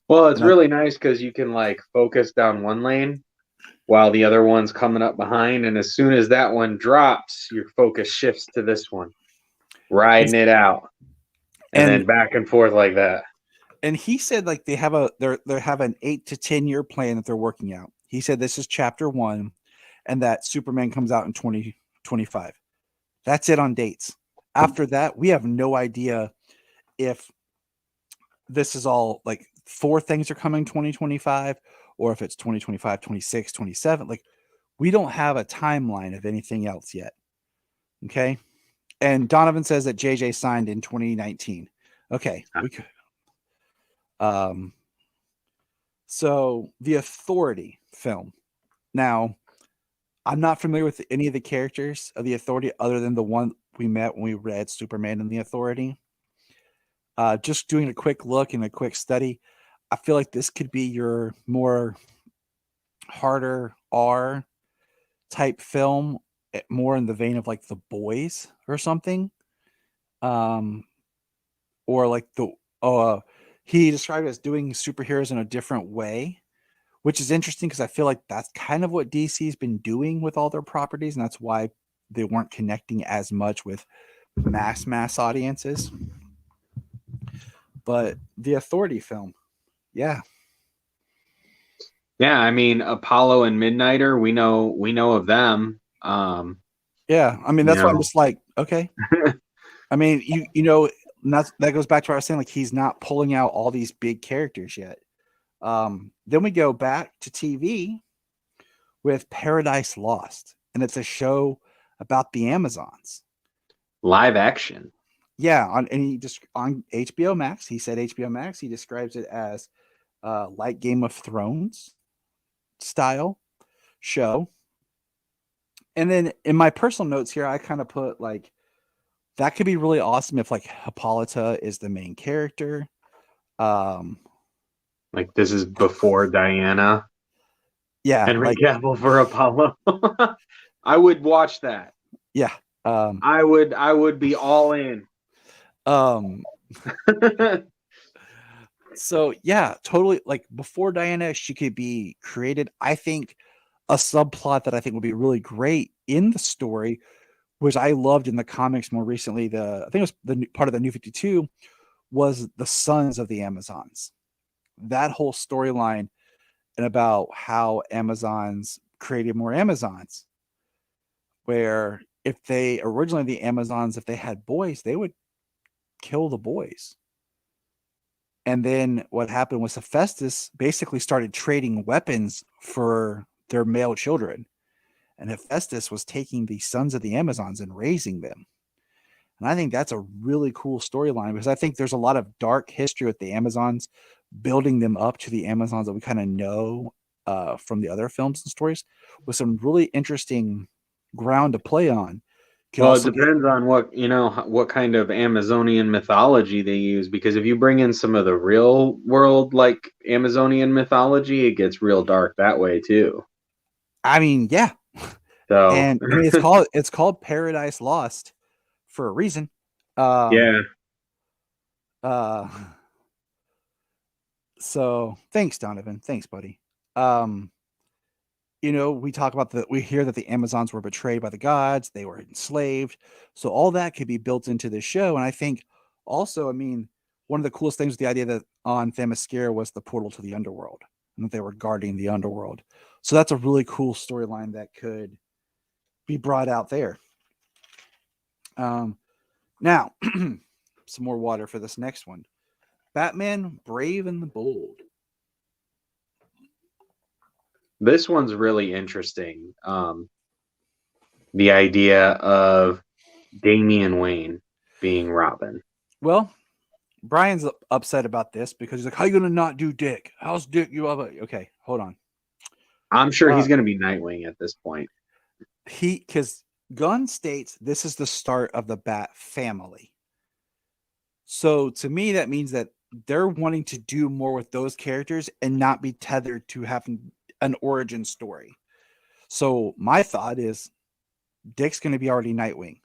Well, it's really nice because you can focus down one lane while the other one's coming up behind. And as soon as that one drops, your focus shifts to this one, riding it out, and then back and forth like that. And he said they have an 8 to 10 year plan that they're working out. He said this is chapter 1, and that Superman comes out in 2025. That's it on dates. After that, we have no idea if this is all 4 things are coming 2025, or if it's 2025, 26, 27. We don't have a timeline of anything else yet. Okay. And Donovan says that JJ signed in 2019. Okay. We could. So the Authority film. Now, I'm not familiar with any of the characters of the Authority other than the one we met when we read Superman and the Authority. Just doing a quick look and a quick study, I feel like this could be your more harder R type film, more in the vein of The Boys or something. Or he described it as doing superheroes in a different way, which is interesting because I feel like that's kind of what DC's been doing with all their properties, and that's why they weren't connecting as much with mass audiences. But the Authority film, yeah. Yeah, I mean, Apollo and Midnighter, we know of them. Yeah, I mean, that's why I'm just okay. I mean, that goes back to what I was saying, he's not pulling out all these big characters yet. Then we go back to TV with Paradise Lost. and it's a show about the Amazons. Live action. Yeah, on HBO Max. He said HBO Max. He describes it as like Game of Thrones style show. And then in my personal notes here, I kind of put like that could be really awesome if like Hippolyta is the main character. Like this is before Diana. Yeah, Henry like Cavill for Apollo. I would watch that. yeah. I would be all in. So yeah, totally. Like before Diana, she could be created. I think a subplot that I think would be really great in the story, which I loved in the comics more recently. I think it was part of the New 52 was the sons of the Amazons. That whole storyline and about how Amazons created more Amazons, where if they originally the Amazons, if they had boys, they would kill the boys. And then what happened was Hephaestus basically started trading weapons for their male children. And Hephaestus was taking the sons of the Amazons and raising them. And I think that's a really cool storyline because I think there's a lot of dark history with the Amazons, building them up to the Amazons that we kind of know from the other films and stories, with some really interesting ground to play on. Well, it depends on what kind of Amazonian mythology they use. Because if you bring in some of the real world like Amazonian mythology, it gets real dark that way too. I mean, yeah. So and I mean, it's called Paradise Lost for a reason. Yeah. So thanks, Donovan. Thanks, buddy. We talk about we hear that the Amazons were betrayed by the gods, they were enslaved. So all that could be built into the show. And I think also, I mean, one of the coolest things with the idea that on Themyscira was the portal to the underworld and that they were guarding the underworld. So that's a really cool storyline that could be brought out there. Now, some more water for this next one. Batman, Brave and the Bold. This one's really interesting. The idea of Damian Wayne being Robin. Well, Brian's upset about this because he's like, how are you going to not do Dick? How's Dick? Okay, hold on. I'm sure he's going to be Nightwing at this point. Because Gunn states this is the start of the Bat family. So to me, that means that they're wanting to do more with those characters and not be tethered to having an origin story. So my thought is Dick's going to be already Nightwing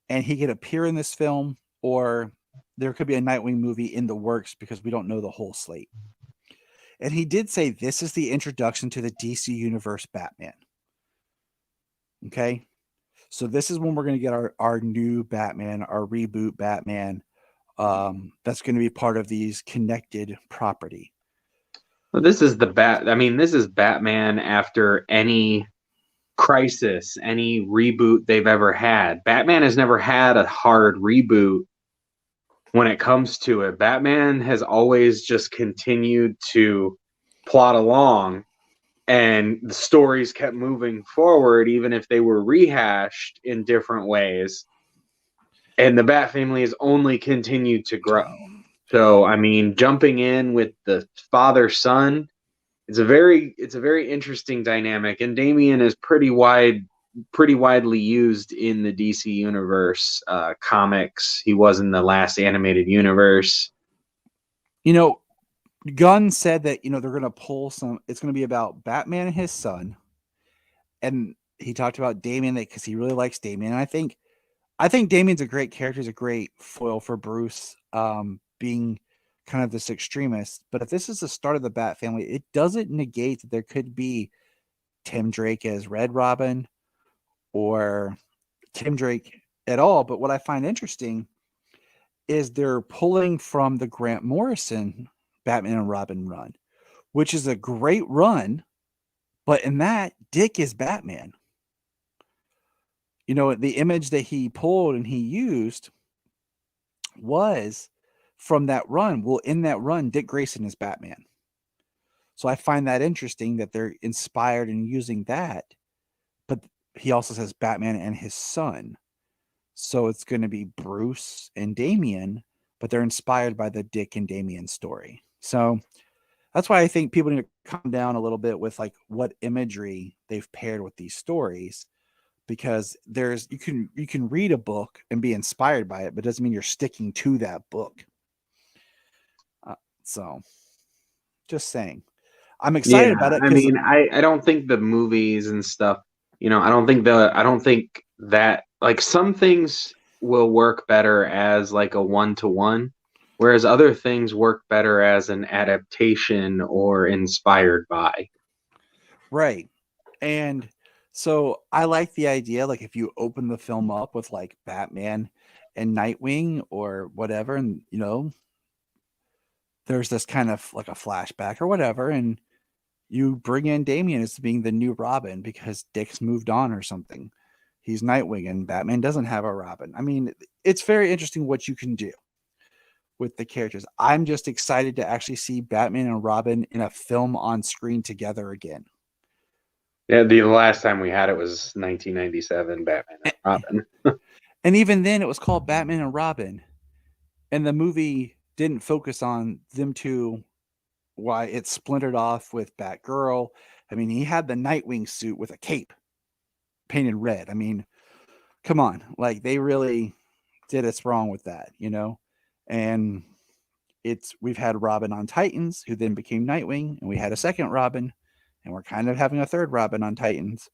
and he could appear in this film, or there could be a Nightwing movie in the works because we don't know the whole slate. And he did say this is the introduction to the DC Universe Batman. Okay. So this is when we're going to get our new Batman, our reboot Batman. That's going to be part of these connected property. Well, this is this is Batman after any crisis, any reboot they've ever had. Batman has never had a hard reboot when it comes to it. Batman has always just continued to plot along, and the stories kept moving forward, even if they were rehashed in different ways. And the Bat family has only continued to grow. So, I mean, jumping in with the father-son, it's a very interesting dynamic. And Damian is pretty widely used in the DC universe comics. He was in the last animated universe. Gunn said that, they're going to pull it's going to be about Batman and his son. And he talked about Damian because he really likes Damian. And I think Damian's a great character. He's a great foil for Bruce, being kind of this extremist. But if this is the start of the Bat family, it doesn't negate that there could be Tim Drake as Red Robin or Tim Drake at all. But what I find interesting is they're pulling from the Grant Morrison Batman and Robin run, which is a great run. But in that, Dick is Batman. The image that he pulled and he used was from that run. Well, in that run, Dick Grayson is Batman. So I find that interesting that they're inspired in using that. But he also says Batman and his son. So it's going to be Bruce and Damian, but they're inspired by the Dick and Damian story. So that's why I think people need to calm down a little bit with like what imagery they've paired with these stories, because you can read a book and be inspired by it, but it doesn't mean you're sticking to that book. So just saying, I'm excited about it. I mean, I don't think the movies and stuff, I don't think that like some things will work better as like a one-to-one, whereas other things work better as an adaptation or inspired by. Right. And so I like the idea, like if you open the film up with like Batman and Nightwing or whatever, and there's this kind of like a flashback or whatever, and you bring in Damian as being the new Robin because Dick's moved on or something. He's Nightwing and Batman doesn't have a Robin. I mean, it's very interesting what you can do with the characters. I'm just excited to actually see Batman and Robin in a film on screen together again. Yeah, the last time we had it was 1997, Batman and Robin. And even then, it was called Batman and Robin. And the movie didn't focus on them two, why it splintered off with Batgirl. I mean, he had the Nightwing suit with a cape painted red. I mean, come on. Like, they really did us wrong with that, And we've had Robin on Titans, who then became Nightwing, and we had a second Robin, and we're kind of having a third Robin on Titans.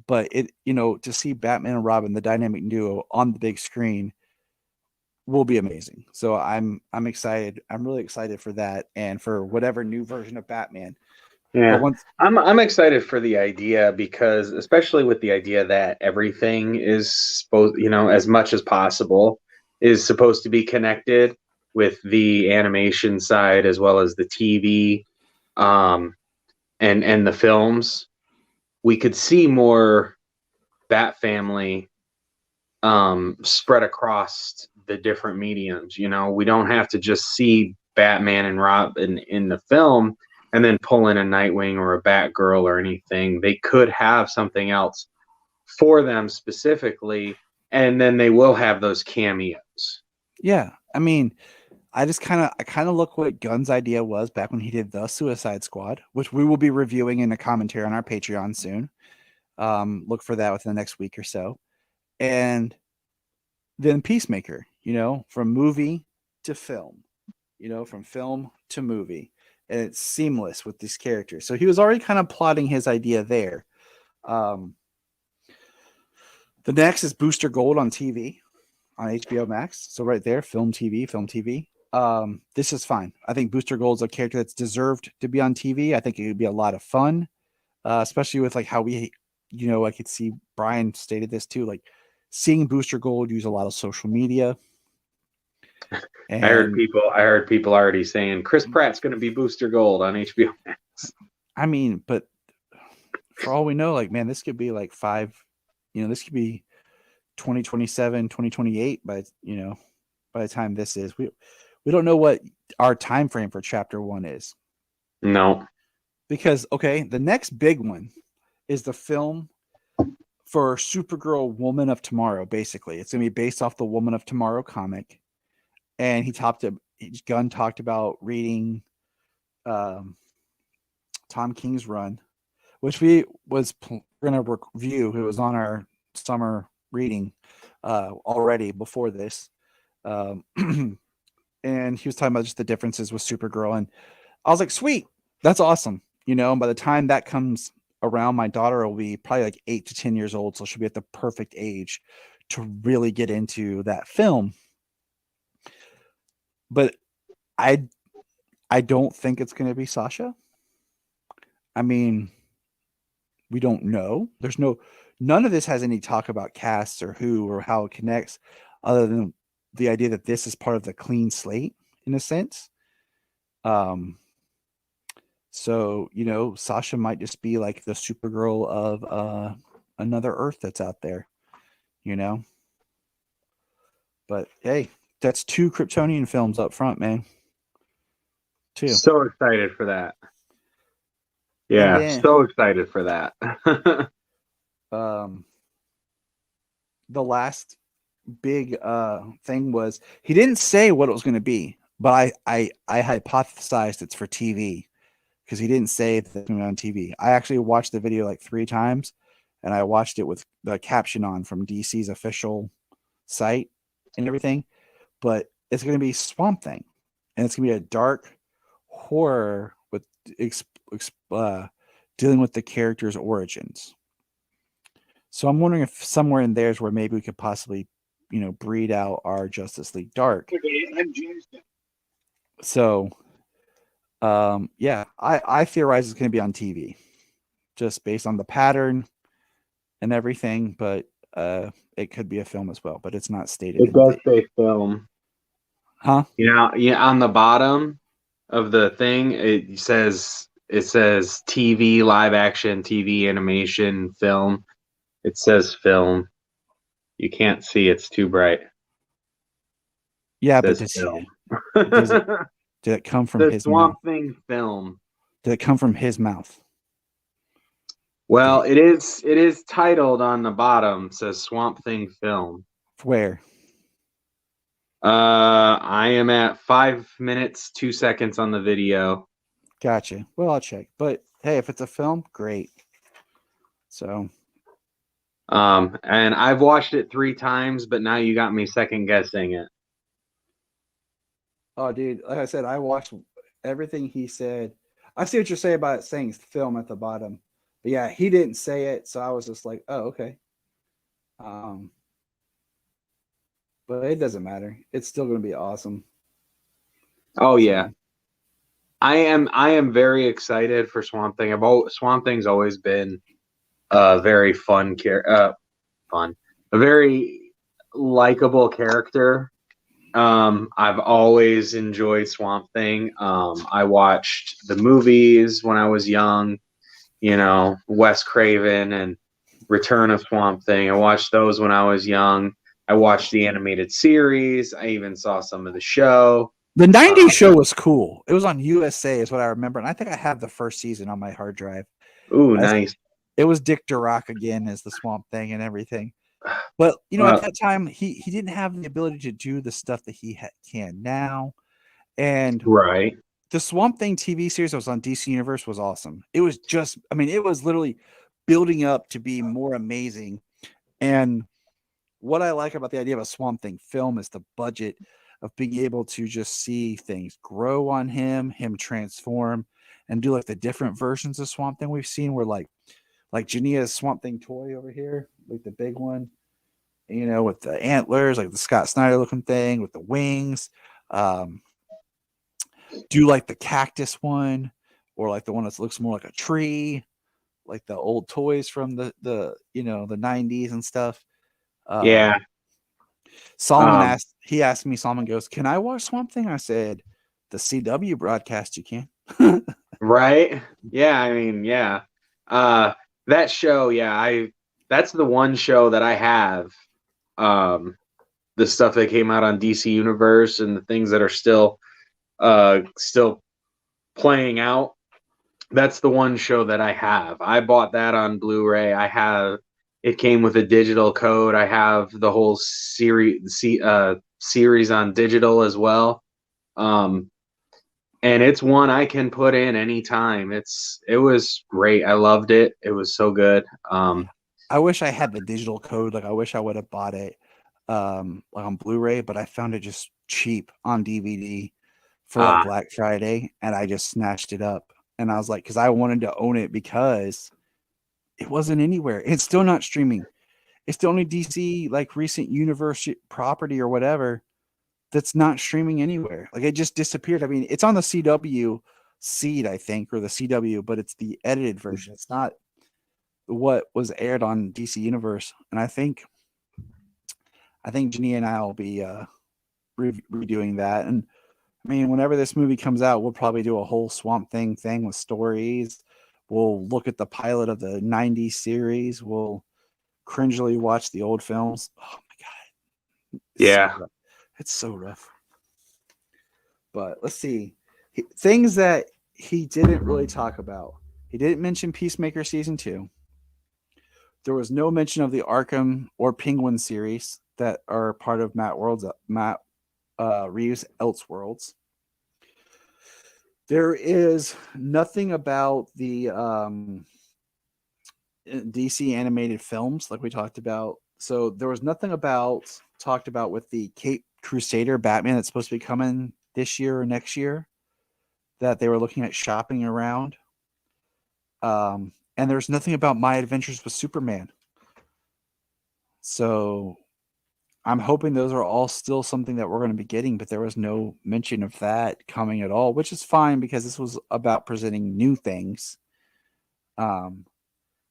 But to see Batman and Robin, the dynamic duo, on the big screen will be amazing. So I'm excited. I'm really excited for that, and for whatever new version of Batman. Yeah, I'm excited for the idea, because especially with the idea that everything is supposed, as much as possible is supposed to be connected with the animation side as well as the TV, and the films. We could see more Bat Family spread across the different mediums. We don't have to just see Batman and Robin in the film and then pull in a Nightwing or a Batgirl or anything. They could have something else for them specifically, and then they will have those cameos. Yeah, I mean, I kind of look what Gunn's idea was back when he did the Suicide Squad, which we will be reviewing in a commentary on our Patreon soon. Look for that within the next week or so. And then Peacemaker, from movie to film, from film to movie, and it's seamless with these characters. So he was already kind of plotting his idea there. The next is Booster Gold on TV, on HBO Max. So right there, film, TV. This is fine. I think Booster Gold's a character that's deserved to be on TV. I think it would be a lot of fun, especially with like how we, I could see Brian stated this too, like seeing Booster Gold use a lot of social media. And I heard people already saying Chris Pratt's going to be Booster Gold on HBO Max. I mean, but for all we know, like, man, this could be like this could be 2027, 2028 by the time this is. We don't know what our time frame for chapter 1 is. No. Because the next big one is the film for Supergirl Woman of Tomorrow. Basically, it's going to be based off the Woman of Tomorrow comic. And Gunn talked about reading Tom King's run, which we was going to review. It was on our summer reading already before this. And he was talking about just the differences with Supergirl. And I was like, sweet, that's awesome. And by the time that comes around, my daughter will be probably like 8 to 10 years old. So she'll be at the perfect age to really get into that film. But I don't think it's going to be Sasha. I mean, we don't know. None of this has any talk about casts or who or how it connects, other than the idea that this is part of the clean slate in a sense. So, Sasha might just be like the Supergirl of another Earth that's out there, But hey, that's 2 Kryptonian films up front, man. 2. So excited for that. Yeah, so excited for that. the last big thing was he didn't say what it was going to be, but I hypothesized it's for TV because he didn't say that it's going to be on TV. I actually watched the video like 3 times, and I watched it with the caption on from DC's official site and everything. But it's going to be Swamp Thing, and it's going to be a dark horror with dealing with the character's origins. So I'm wondering if somewhere in there's where maybe we could possibly, breed out our Justice League Dark. So, yeah, I theorize it's going to be on TV, just based on the pattern and everything. But it could be a film as well, but it's not stated. It does say film, huh? Yeah, on the bottom of the thing it says TV, live action, TV, animation, film. It says film. You can't see; it's too bright. Yeah, It but says film. Did it come from his Swamp mouth? Thing film. Did it come from his mouth? Well, it is titled on the bottom. It says Swamp Thing film. Where? I am at 5 minutes 2 seconds on the video. Gotcha. Well, I'll check. But hey, if it's a film, great. So. And I've watched it 3 times, but now you got me second guessing it. Oh, dude, like I said, I watched everything he said. I see what you're saying about it saying film at the bottom. But yeah, he didn't say it, so I was just like, oh, okay. But it doesn't matter. It's still going to be awesome. Oh yeah. I am very excited for Swamp Thing. Swamp Thing's always been a very a very likable character. I've always enjoyed Swamp Thing. I watched the movies when I was young, Wes Craven and Return of Swamp Thing. I watched those when I was young. I watched the animated series. I even saw some of the show. The 90s show was cool. It was on USA is what I remember. And I think I have the first season on my hard drive. Ooh, nice. It was Dick Durock again as the Swamp Thing and everything. But, at that time, he didn't have the ability to do the stuff that he can now. And right. The Swamp Thing TV series that was on DC Universe was awesome. It was it was literally building up to be more amazing. And what I like about the idea of a Swamp Thing film is the budget of being able to just see things grow on him transform, and do like the different versions of Swamp Thing we've seen where like Jania's Swamp Thing toy over here, like the big one, with the antlers, like the Scott Snyder looking thing with the wings. Do like the cactus one, or like the one that looks more like a tree, like the old toys from the 90s and stuff. Yeah. Solomon asked me, Solomon goes, "Can I watch Swamp Thing?" I said, "The CW broadcast you can." Right? Yeah, I mean, yeah. That show, yeah, that's the one show that I have. The stuff that came out on DC Universe and the things that are still playing out. That's the one show that I have. I bought that on Blu-ray. It came with a digital code. I have the whole series on digital as well. And it's one I can put in anytime. It was great. I loved it. It was so good. I wish I had the digital code. Like I wish I would have bought it like on Blu-ray, but I found it just cheap on DVD for like Black Friday, and I just snatched it up. And I was like, because I wanted to own it because it wasn't anywhere. It's still not streaming. It's the only DC like recent universe property or whatever that's not streaming anywhere. Like it just disappeared. I mean, it's on the CW seed, I think, or the CW, but it's the edited version. It's not what was aired on DC Universe. And I think Jania and I will be redoing that. And I mean, whenever this movie comes out, we'll probably do a whole Swamp Thing with stories. We'll look at the pilot of the 90s series. We'll cringily watch the old films. Oh my God. Yeah. It's so rough. But let's see. Things that he didn't really talk about. He didn't mention Peacemaker Season 2. There was no mention of the Arkham or Penguin series that are part of Matt Reeves' Elseworlds. There is nothing about the DC animated films like we talked about. So there was nothing talked about with the Cape Crusader Batman that's supposed to be coming this year or next year that they were looking at shopping around. And there's nothing about My Adventures with Superman. So I'm hoping those are all still something that we're going to be getting, but there was no mention of that coming at all, which is fine because this was about presenting new things. But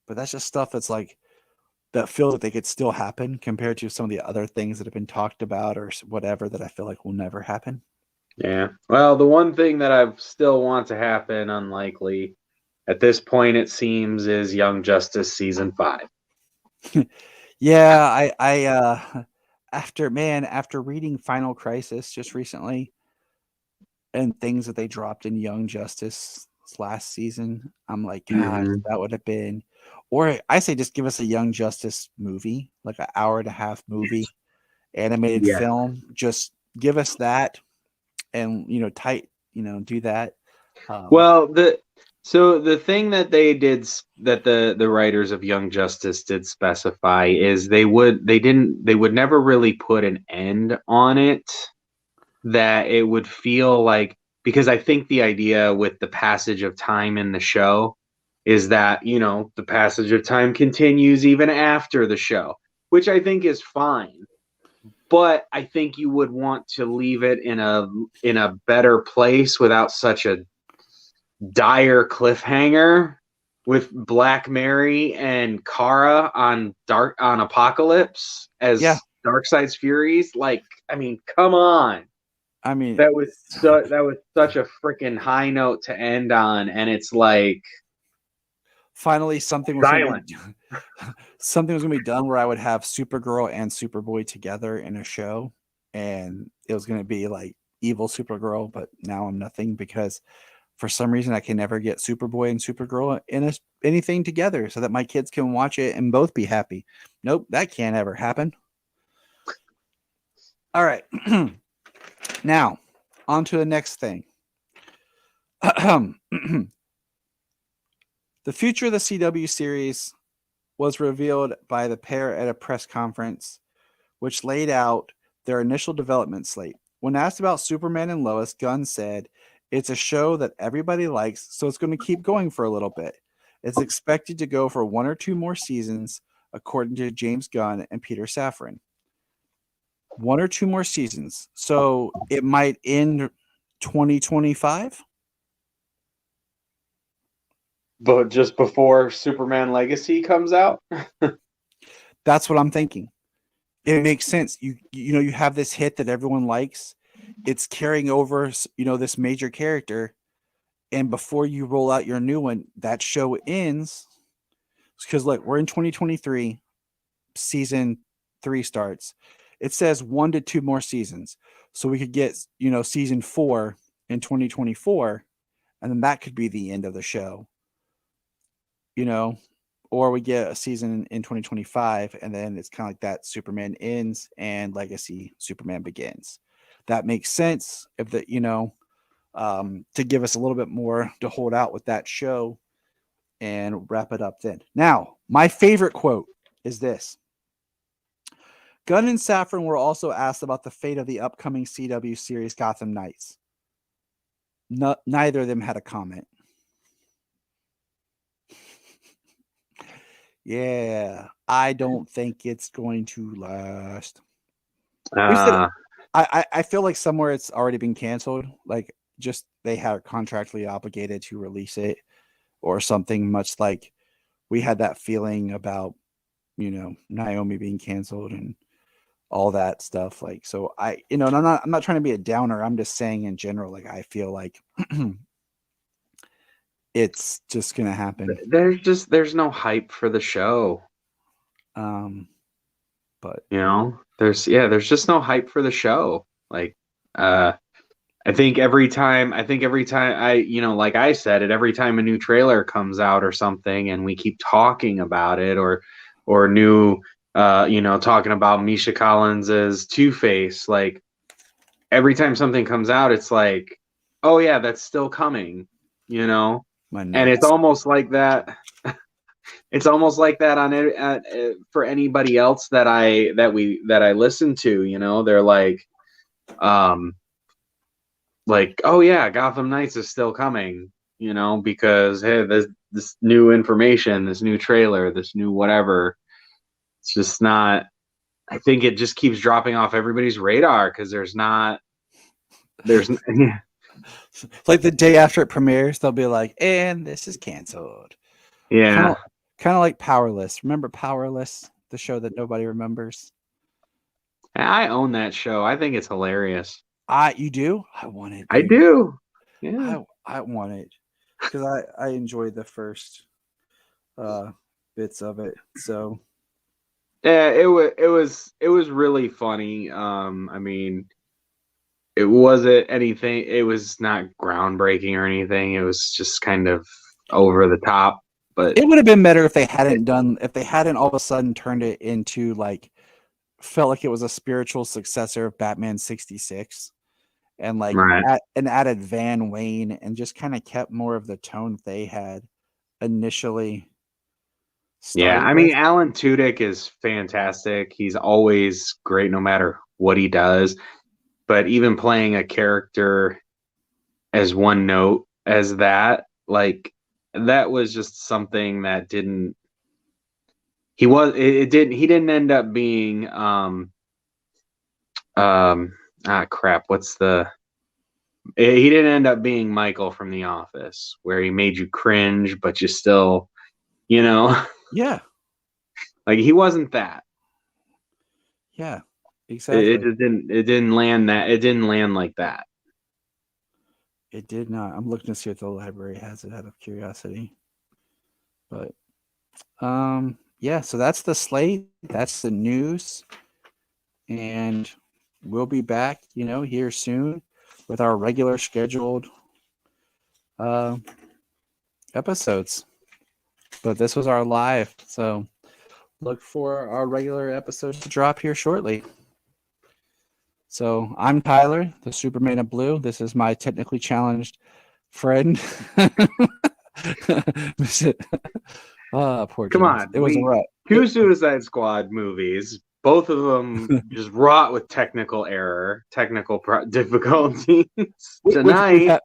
that's just stuff that's like that feel that they could still happen compared to some of the other things that have been talked about or whatever that I feel like will never happen. Yeah. Well, the one thing that I still want to happen, unlikely at this point, it seems, is Young Justice season 5. Yeah, I after reading Final Crisis just recently and things that they dropped in Young Justice last season, I'm like, gosh, that would have been, or I say just give us a Young Justice movie, like an hour and a half movie, animated film. Just give us that, and do that. Well, the thing that they did, that the writers of Young Justice did specify, is they would never really put an end on it, that it would feel like, because I think the idea with the passage of time in the show is that, the passage of time continues even after the show, which I think is fine. But I think you would want to leave it in a better place without such a dire cliffhanger with Black Mary and Kara on Apocalypse as Darkseid's Furies. Like, I mean, come on. I mean, that was such a freaking high note to end on, and it's like finally something was silent. Something was going to be done where I would have Supergirl and Superboy together in a show, and it was going to be like evil Supergirl, but now I'm nothing because for some reason I can never get Superboy and Supergirl in anything together so that my kids can watch it and both be happy. Nope, that can't ever happen. All right. Now, on to the next thing. The future of the CW series was revealed by the pair at a press conference, which laid out their initial development slate. When asked about Superman and Lois, Gunn said, "It's a show that everybody likes, so it's going to keep going for a little bit. It's expected to go for 1 or 2 more seasons, according to James Gunn and Peter Safran. 1 or 2 more seasons. So it might end 2025? But just before Superman Legacy comes out? That's what I'm thinking. It makes sense. You have this hit that everyone likes. It's carrying over, this major character. And before you roll out your new one, that show ends. Because, look, we're in 2023. Season 3 starts. It says 1 to 2 more seasons. So we could get, season 4 in 2024. And then that could be the end of the show. Or we get a season in 2025, and then it's kind of like that Superman ends and Legacy Superman begins. That makes sense if to give us a little bit more to hold out with that show and wrap it up then. Now, my favorite quote is this. Gunn and Safran were also asked about the fate of the upcoming CW series Gotham Knights. Neither of them had a comment. Yeah, I don't think it's going to last. I feel like somewhere it's already been canceled. Like, just they are contractually obligated to release it or something, much like we had that feeling about, Naomi being canceled and all that stuff. Like, so and I'm not trying to be a downer. I'm just saying in general, like, I feel like it's just gonna happen. There's no hype for the show. But there's just no hype for the show. Like, I think every time like I said it, every time a new trailer comes out or something and we keep talking about it, or or new, talking about Misha Collins's Two-Face. Like every time something comes out, it's like, oh yeah, that's still coming, and it's almost like that. It's almost like that on it for anybody else that I listen to. They're like, oh yeah, Gotham Knights is still coming, because hey, this new information, this new trailer, this new whatever. It's just not. I think it just keeps dropping off everybody's radar because there's like the day after it premieres, they'll be like, and this is canceled. Yeah. Kind of like Powerless. Remember Powerless, the show that nobody remembers? I own that show. I think it's hilarious. You do? I want it. Dude. I do. Yeah. I want it because I enjoyed the first bits of it. So yeah, it was really funny. I mean, it wasn't anything. It was not groundbreaking or anything. It was just kind of over the top. But it would have been better if they hadn't all of a sudden turned it into felt like it was a spiritual successor of Batman 66 and added Van Wayne and just kind of kept more of the tone they had initially. Yeah, I mean, Alan Tudyk is fantastic. He's always great no matter what he does. But even playing a character as one note as that, that was just something that didn't. He didn't end up being crap. He didn't end up being Michael from The Office, where he made you cringe, but you still, Yeah. Like he wasn't that. Yeah, exactly. It didn't land that. It didn't land like that. It did not. I'm looking to see if the library has it out of curiosity. But yeah, so that's the slate. That's the news. And we'll be back, here soon with our regular scheduled episodes. But this was our live, so look for our regular episodes to drop here shortly. So I'm Tyler, the Superman of Blue. This is my technically challenged friend. Poor Come James. on, it was a rut. 2 Suicide Squad movies, both of them just wrought with technical error, technical difficulties. Tonight,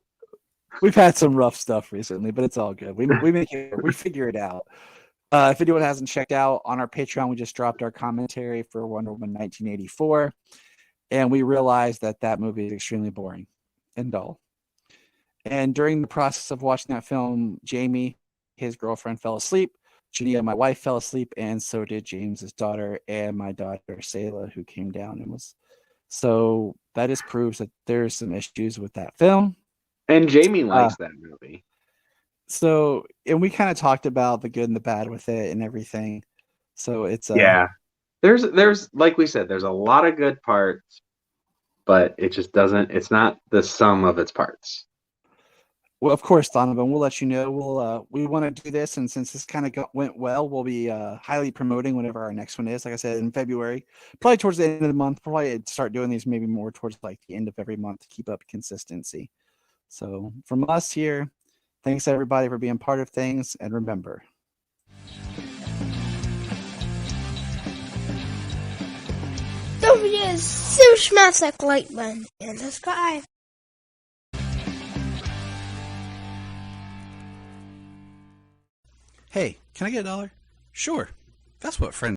we've had some rough stuff recently, but it's all good. We figure it out. If anyone hasn't checked out on our Patreon, we just dropped our commentary for Wonder Woman 1984, and we realized that movie is extremely boring and dull. And during the process of watching that film, Jamie, his girlfriend, fell asleep. Jania, my wife, fell asleep, and so did James's daughter and my daughter, Sayla, who came down and was. So that just proves that there's some issues with that film. And Jamie likes that movie. So, and we kind of talked about the good and the bad with it and everything. So it's yeah. There's like we said, there's a lot of good parts, but it just doesn't. It's not the sum of its parts. Well, of course, Donovan, we'll let you know. We want to do this, and since this kind of went well, we'll be highly promoting whenever our next one is. Like I said, in February, probably towards the end of the month. Probably start doing these maybe more towards the end of every month to keep up consistency. So from us here, thanks everybody for being part of things, and remember. Don't forget to smash that like button and subscribe. Hey, can I get $1? Sure. That's what friends